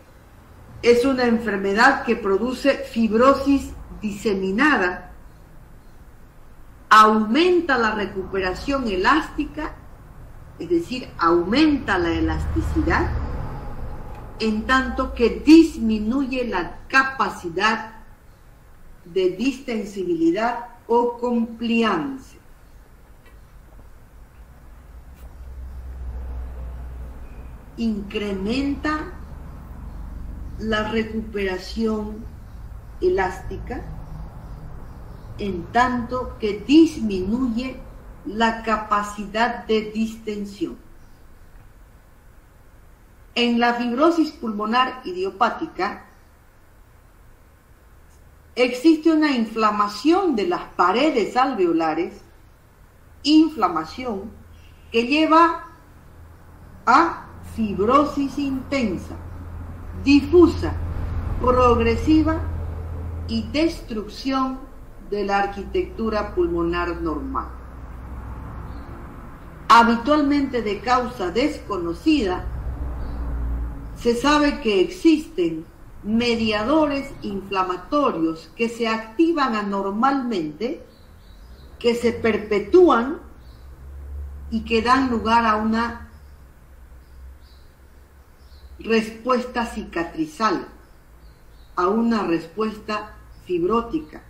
Speaker 3: es una enfermedad que produce fibrosis diseminada, aumenta la recuperación elástica, es decir, aumenta la elasticidad, en tanto que disminuye la capacidad de distensibilidad o compliance. Incrementa la recuperación elástica, en tanto que disminuye la capacidad de distensión. En la fibrosis pulmonar idiopática existe una inflamación de las paredes alveolares, inflamación que lleva a fibrosis intensa, difusa, progresiva y destrucción de la arquitectura pulmonar normal. Habitualmente de causa desconocida, se sabe que existen mediadores inflamatorios que se activan anormalmente, que se perpetúan y que dan lugar a una respuesta cicatrizal, a una respuesta fibrótica.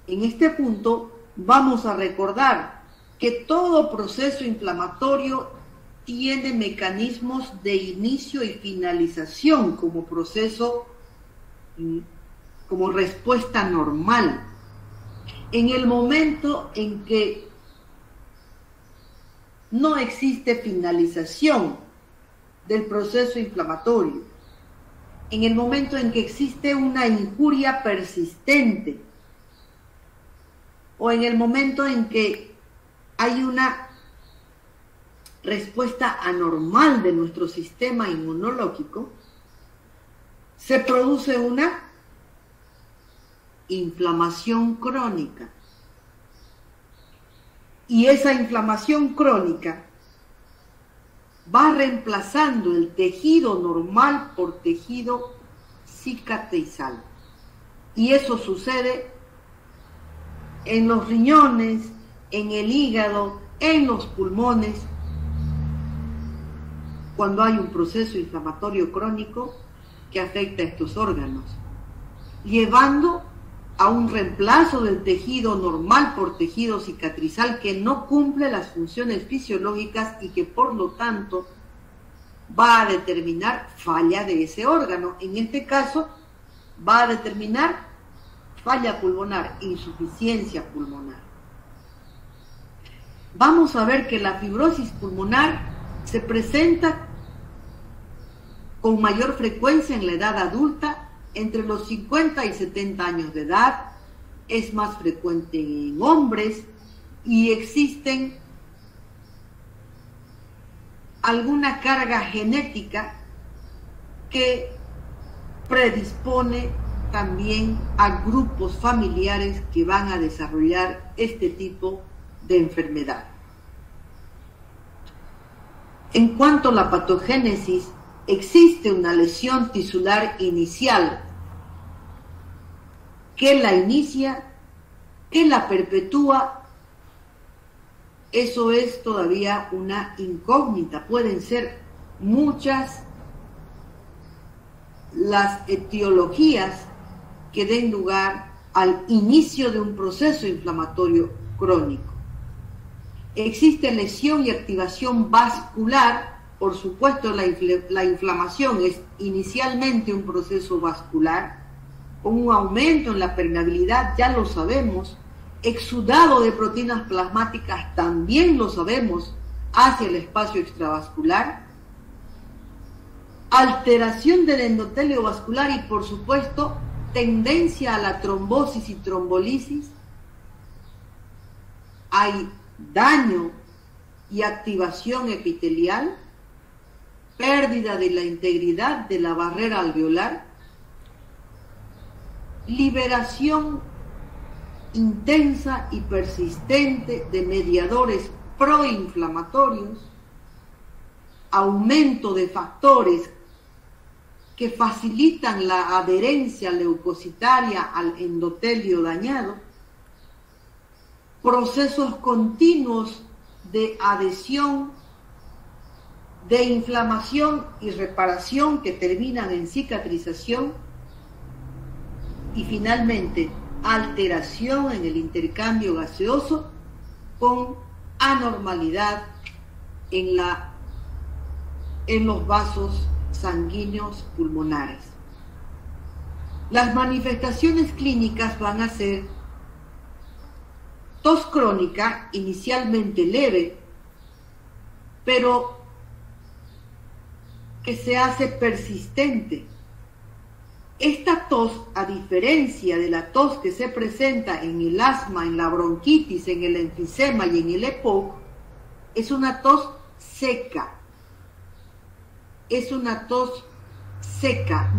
Speaker 3: En este punto vamos a recordar que todo proceso inflamatorio tiene mecanismos de inicio y finalización como proceso, como respuesta normal. En el momento en que no existe finalización del proceso inflamatorio, en el momento en que existe una injuria persistente, o en el momento en que hay una respuesta anormal de nuestro sistema inmunológico, se produce una inflamación crónica. Y esa inflamación crónica va reemplazando el tejido normal por tejido cicatrizal. Y eso sucede en los riñones, en el hígado, en los pulmones, cuando hay un proceso inflamatorio crónico que afecta a estos órganos, llevando a un reemplazo del tejido normal por tejido cicatrizal que no cumple las funciones fisiológicas y que por lo tanto va a determinar falla de ese órgano. En este caso va a determinar falla pulmonar, insuficiencia pulmonar. Vamos a ver que la fibrosis pulmonar se presenta con mayor frecuencia en la edad adulta entre los 50 y 70 años de edad, es más frecuente en hombres y existen alguna carga genética que predispone también a grupos familiares que van a desarrollar este tipo de enfermedad. En cuanto a la patogénesis, existe una lesión tisular inicial que la inicia, que la perpetúa. Eso es todavía una incógnita. Pueden ser muchas las etiologías que den lugar al inicio de un proceso inflamatorio crónico. Existe lesión y activación vascular. Por supuesto, la inflamación es inicialmente un proceso vascular, con un aumento en la permeabilidad, ya lo sabemos. Exudado de proteínas plasmáticas, también lo sabemos, hacia el espacio extravascular. Alteración del endotelio vascular y, por supuesto, tendencia a la trombosis y trombolisis. Hay daño y activación epitelial, pérdida de la integridad de la barrera alveolar, liberación intensa y persistente de mediadores proinflamatorios, aumento de factores que facilitan la adherencia leucocitaria al endotelio dañado, procesos continuos de adhesión, de inflamación y reparación que terminan en cicatrización, y finalmente alteración en el intercambio gaseoso con anormalidad en los vasos sanguíneos pulmonares. Las manifestaciones clínicas van a ser tos crónica, inicialmente leve, pero que se hace persistente. Esta tos, a diferencia de la tos que se presenta en el asma, en la bronquitis, en el enfisema y en el EPOC, es una tos seca. Es una tos seca.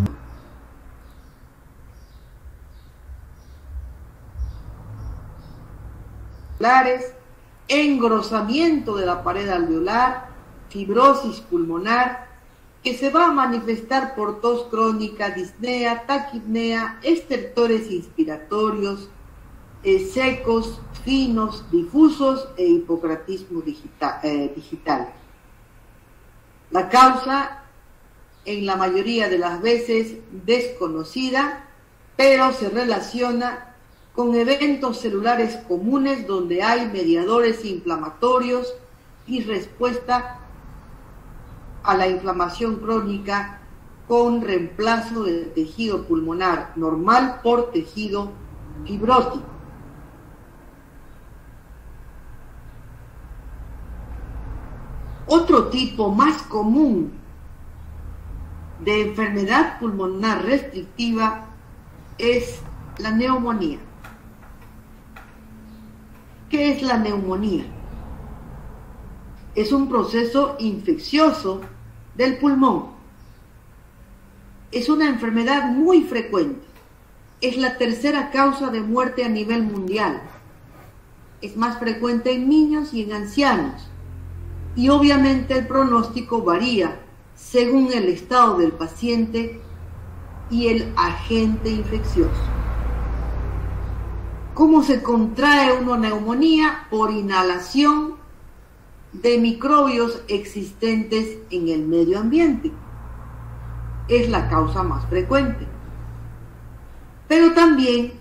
Speaker 3: Engrosamiento de la pared alveolar, fibrosis pulmonar, que se va a manifestar por tos crónica, disnea, taquipnea, estertores inspiratorios, secos, finos, difusos e hipocratismo digital. La causa, en la mayoría de las veces, desconocida, pero se relaciona con eventos celulares comunes donde hay mediadores inflamatorios y respuesta a la inflamación crónica con reemplazo del tejido pulmonar normal por tejido fibrótico. Otro tipo más común de enfermedad pulmonar restrictiva es la neumonía. ¿Qué es la neumonía? Es un proceso infeccioso del pulmón. Es una enfermedad muy frecuente. Es la tercera causa de muerte a nivel mundial. Es más frecuente en niños y en ancianos. Y obviamente el pronóstico varía según el estado del paciente y el agente infeccioso. ¿Cómo se contrae una neumonía? Por inhalación de microbios existentes en el medio ambiente. Es la causa más frecuente. Pero también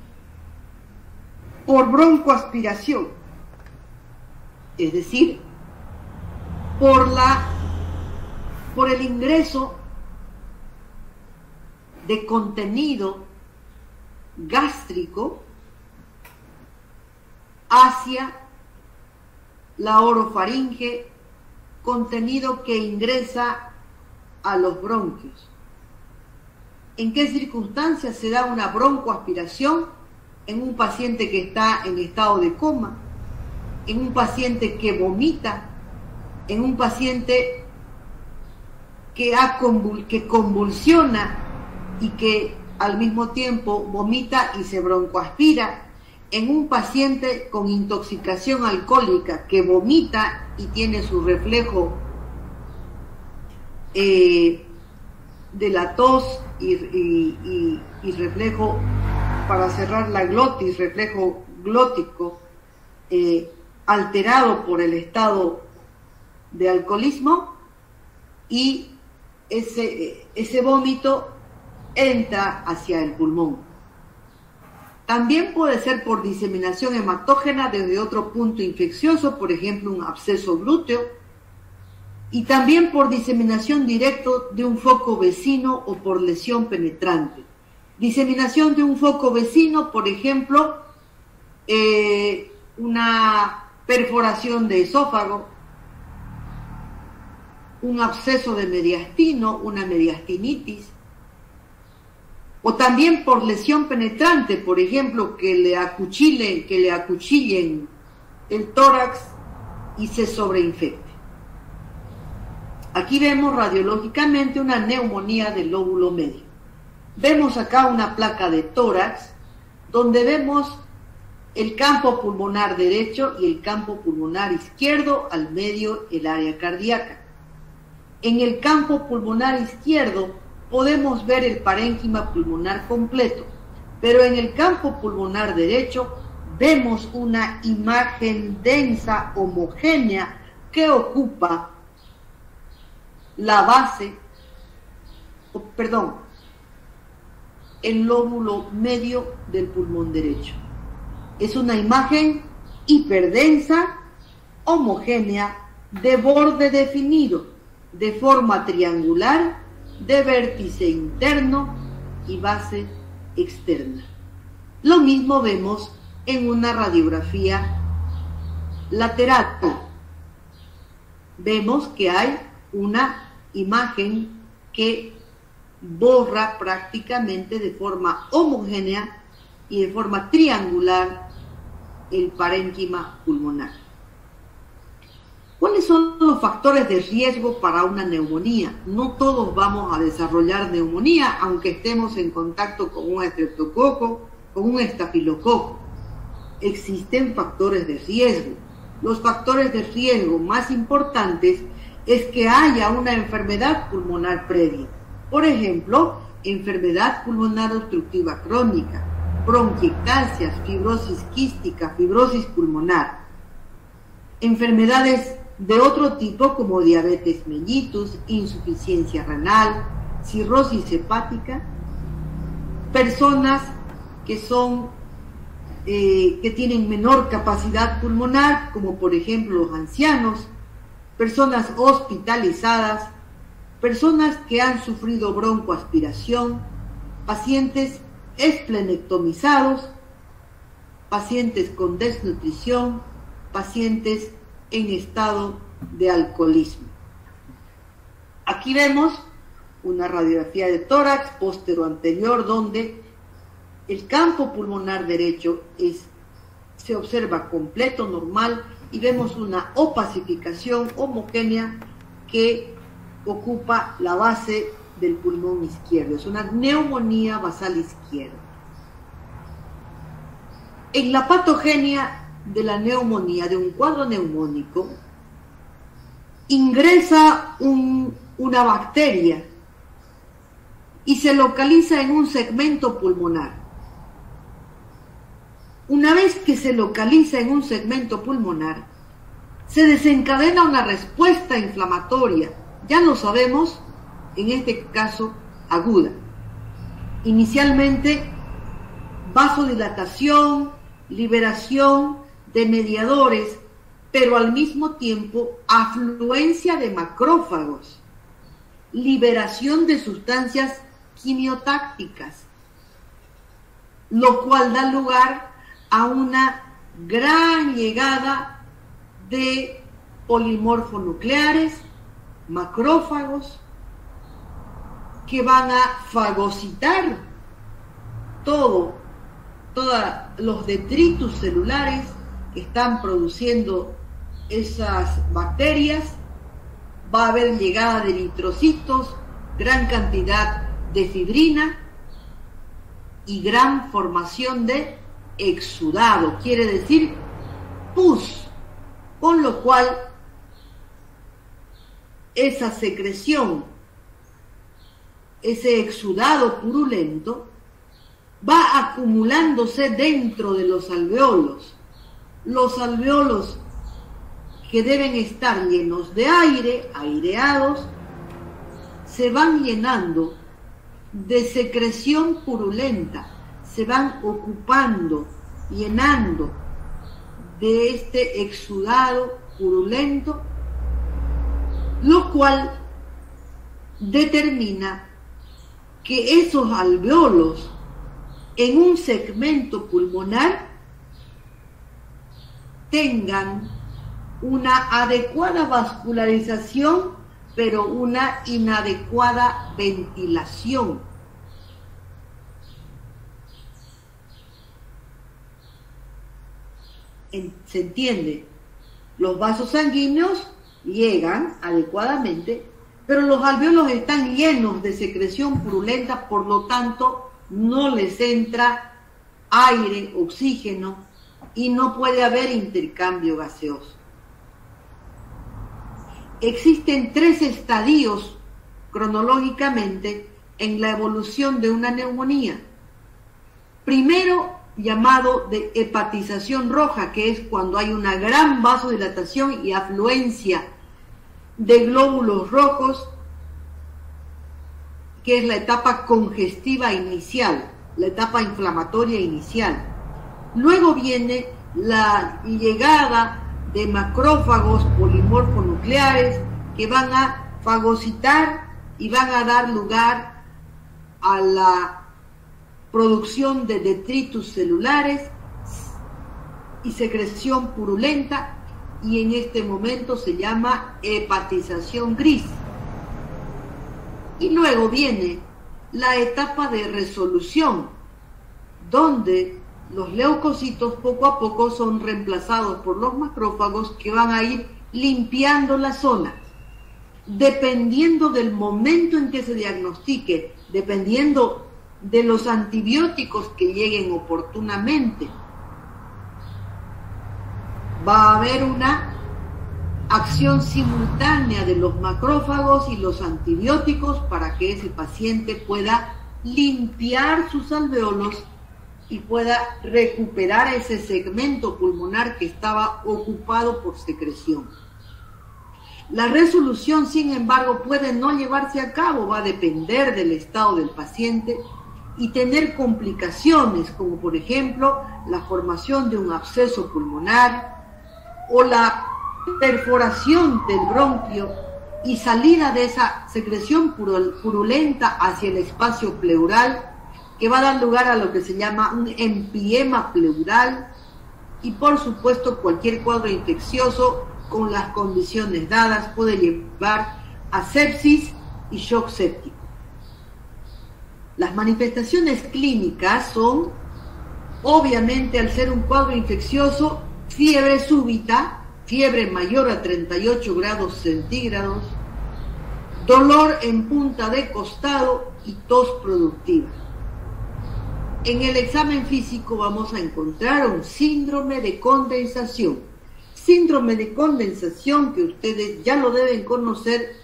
Speaker 3: por broncoaspiración, es decir, por el ingreso de contenido gástrico hacia la orofaringe, contenido que ingresa a los bronquios. ¿En qué circunstancias se da una broncoaspiración? En un paciente que está en estado de coma, en un paciente que vomita, en un paciente que convulsiona y que al mismo tiempo vomita y se broncoaspira, en un paciente con intoxicación alcohólica que vomita y tiene su reflejo de la tos y reflejo para cerrar la glotis, reflejo glótico alterado por el estado de alcoholismo, y ese vómito entra hacia el pulmón. También puede ser por diseminación hematógena desde otro punto infeccioso, por ejemplo un absceso glúteo, y también por diseminación directo de un foco vecino o por lesión penetrante. Diseminación de un foco vecino, por ejemplo, una perforación de esófago, un absceso de mediastino, una mediastinitis, o también por lesión penetrante, por ejemplo, que le acuchillen el tórax y se sobreinfecte. Aquí vemos radiológicamente una neumonía del lóbulo medio. Vemos acá una placa de tórax donde vemos el campo pulmonar derecho y el campo pulmonar izquierdo, al medio el área cardíaca. En el campo pulmonar izquierdo podemos ver el parénquima pulmonar completo, pero en el campo pulmonar derecho vemos una imagen densa, homogénea, que ocupa la base, el lóbulo medio del pulmón derecho. Es una imagen hiperdensa, homogénea, de borde definido, de forma triangular, de vértice interno y base externa. Lo mismo vemos en una radiografía lateral. Vemos que hay una imagen que borra prácticamente de forma homogénea y de forma triangular el parénquima pulmonar. ¿Cuáles son los factores de riesgo para una neumonía? No todos vamos a desarrollar neumonía, aunque estemos en contacto con un estreptococo, con un estafilococo. Existen factores de riesgo. Los factores de riesgo más importantes es que haya una enfermedad pulmonar previa. Por ejemplo, enfermedad pulmonar obstructiva crónica, bronquiectasias, fibrosis quística, fibrosis pulmonar. Enfermedades de otro tipo como diabetes mellitus, insuficiencia renal, cirrosis hepática, personas que tienen menor capacidad pulmonar, como por ejemplo los ancianos, personas hospitalizadas, personas que han sufrido broncoaspiración, pacientes esplenectomizados, pacientes con desnutrición, pacientes en estado de alcoholismo. Aquí vemos una radiografía de tórax postero-anterior donde el campo pulmonar derecho se observa completo, normal, y vemos una opacificación homogénea que ocupa la base del pulmón izquierdo. Es una neumonía basal izquierda. En la patogenia de la neumonía, de un cuadro neumónico, ingresa una bacteria y se localiza en un segmento pulmonar. Una vez que se localiza en un segmento pulmonar, se desencadena una respuesta inflamatoria, ya lo sabemos, en este caso aguda. Inicialmente, vasodilatación, liberación de mediadores, pero al mismo tiempo afluencia de macrófagos, liberación de sustancias quimiotácticas, lo cual da lugar a una gran llegada de polimorfonucleares, macrófagos, que van a fagocitar todos los detritus celulares que están produciendo esas bacterias. Va a haber llegada de eritrocitos, gran cantidad de fibrina y gran formación de exudado, quiere decir pus, con lo cual esa secreción, ese exudado purulento, va acumulándose dentro de los alveolos. Los alveolos que deben estar llenos de aire, aireados, se van llenando de secreción purulenta, se van ocupando, llenando de este exudado purulento, lo cual determina que esos alveolos en un segmento pulmonar tengan una adecuada vascularización, pero una inadecuada ventilación. ¿Se entiende? Los vasos sanguíneos llegan adecuadamente, pero los alveolos están llenos de secreción purulenta, por lo tanto no les entra aire, oxígeno, y no puede haber intercambio gaseoso. Existen 3 estadios cronológicamente en la evolución de una neumonía. Primero, llamado de hepatización roja, que es cuando hay una gran vasodilatación y afluencia de glóbulos rojos, que es la etapa congestiva inicial, la etapa inflamatoria inicial. Luego viene la llegada de macrófagos polimorfonucleares que van a fagocitar y van a dar lugar a la producción de detritus celulares y secreción purulenta, y en este momento se llama hepatización gris. Y luego viene la etapa de resolución, donde los leucocitos poco a poco son reemplazados por los macrófagos, que van a ir limpiando la zona. Dependiendo del momento en que se diagnostique, dependiendo de los antibióticos que lleguen oportunamente, va a haber una acción simultánea de los macrófagos y los antibióticos para que ese paciente pueda limpiar sus alveolos y pueda recuperar ese segmento pulmonar que estaba ocupado por secreción. La resolución, sin embargo, puede no llevarse a cabo, va a depender del estado del paciente y tener complicaciones, como por ejemplo la formación de un absceso pulmonar o la perforación del bronquio y salida de esa secreción purulenta hacia el espacio pleural, que va a dar lugar a lo que se llama un empiema pleural, y por supuesto cualquier cuadro infeccioso con las condiciones dadas puede llevar a sepsis y shock séptico. Las manifestaciones clínicas son, obviamente, al ser un cuadro infeccioso, fiebre súbita, fiebre mayor a 38 grados centígrados, dolor en punta de costado y tos productiva. En el examen físico vamos a encontrar un síndrome de condensación. Síndrome de condensación que ustedes ya lo deben conocer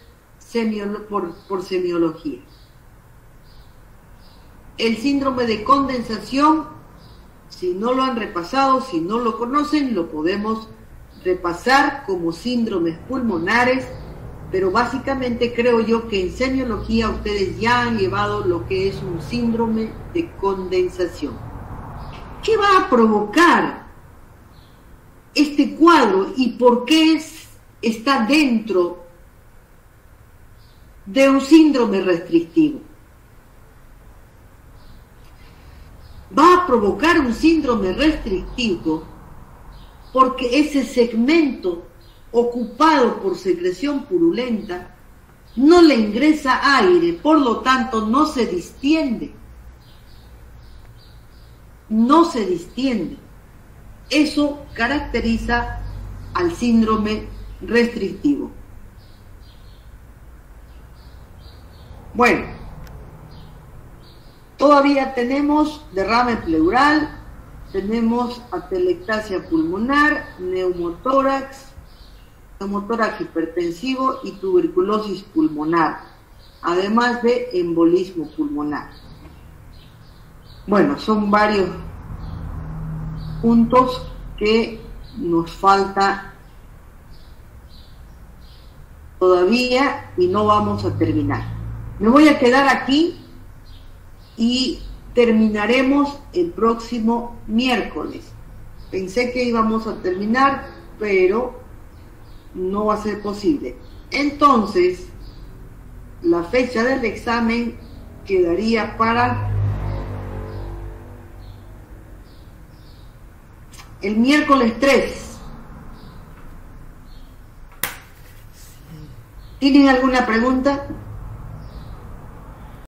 Speaker 3: por semiología. El síndrome de condensación, si no lo han repasado, si no lo conocen, lo podemos repasar como síndromes pulmonares, pero básicamente creo yo que en semiología ustedes ya han llevado lo que es un síndrome de condensación. ¿Qué va a provocar este cuadro y por qué está dentro de un síndrome restrictivo? Va a provocar un síndrome restrictivo porque ese segmento ocupado por secreción purulenta no le ingresa aire, por lo tanto no se distiende. No se distiende. Eso caracteriza al síndrome restrictivo. Bueno, todavía tenemos derrame pleural, tenemos atelectasia pulmonar, neumotórax hipertensivo y tuberculosis pulmonar, además de embolismo pulmonar. Bueno, son varios puntos que nos falta todavía y no vamos a terminar. Me voy a quedar aquí y terminaremos el próximo miércoles. Pensé que íbamos a terminar, pero no va a ser posible. Entonces, la fecha del examen quedaría para el miércoles 3. ¿Tienen alguna pregunta?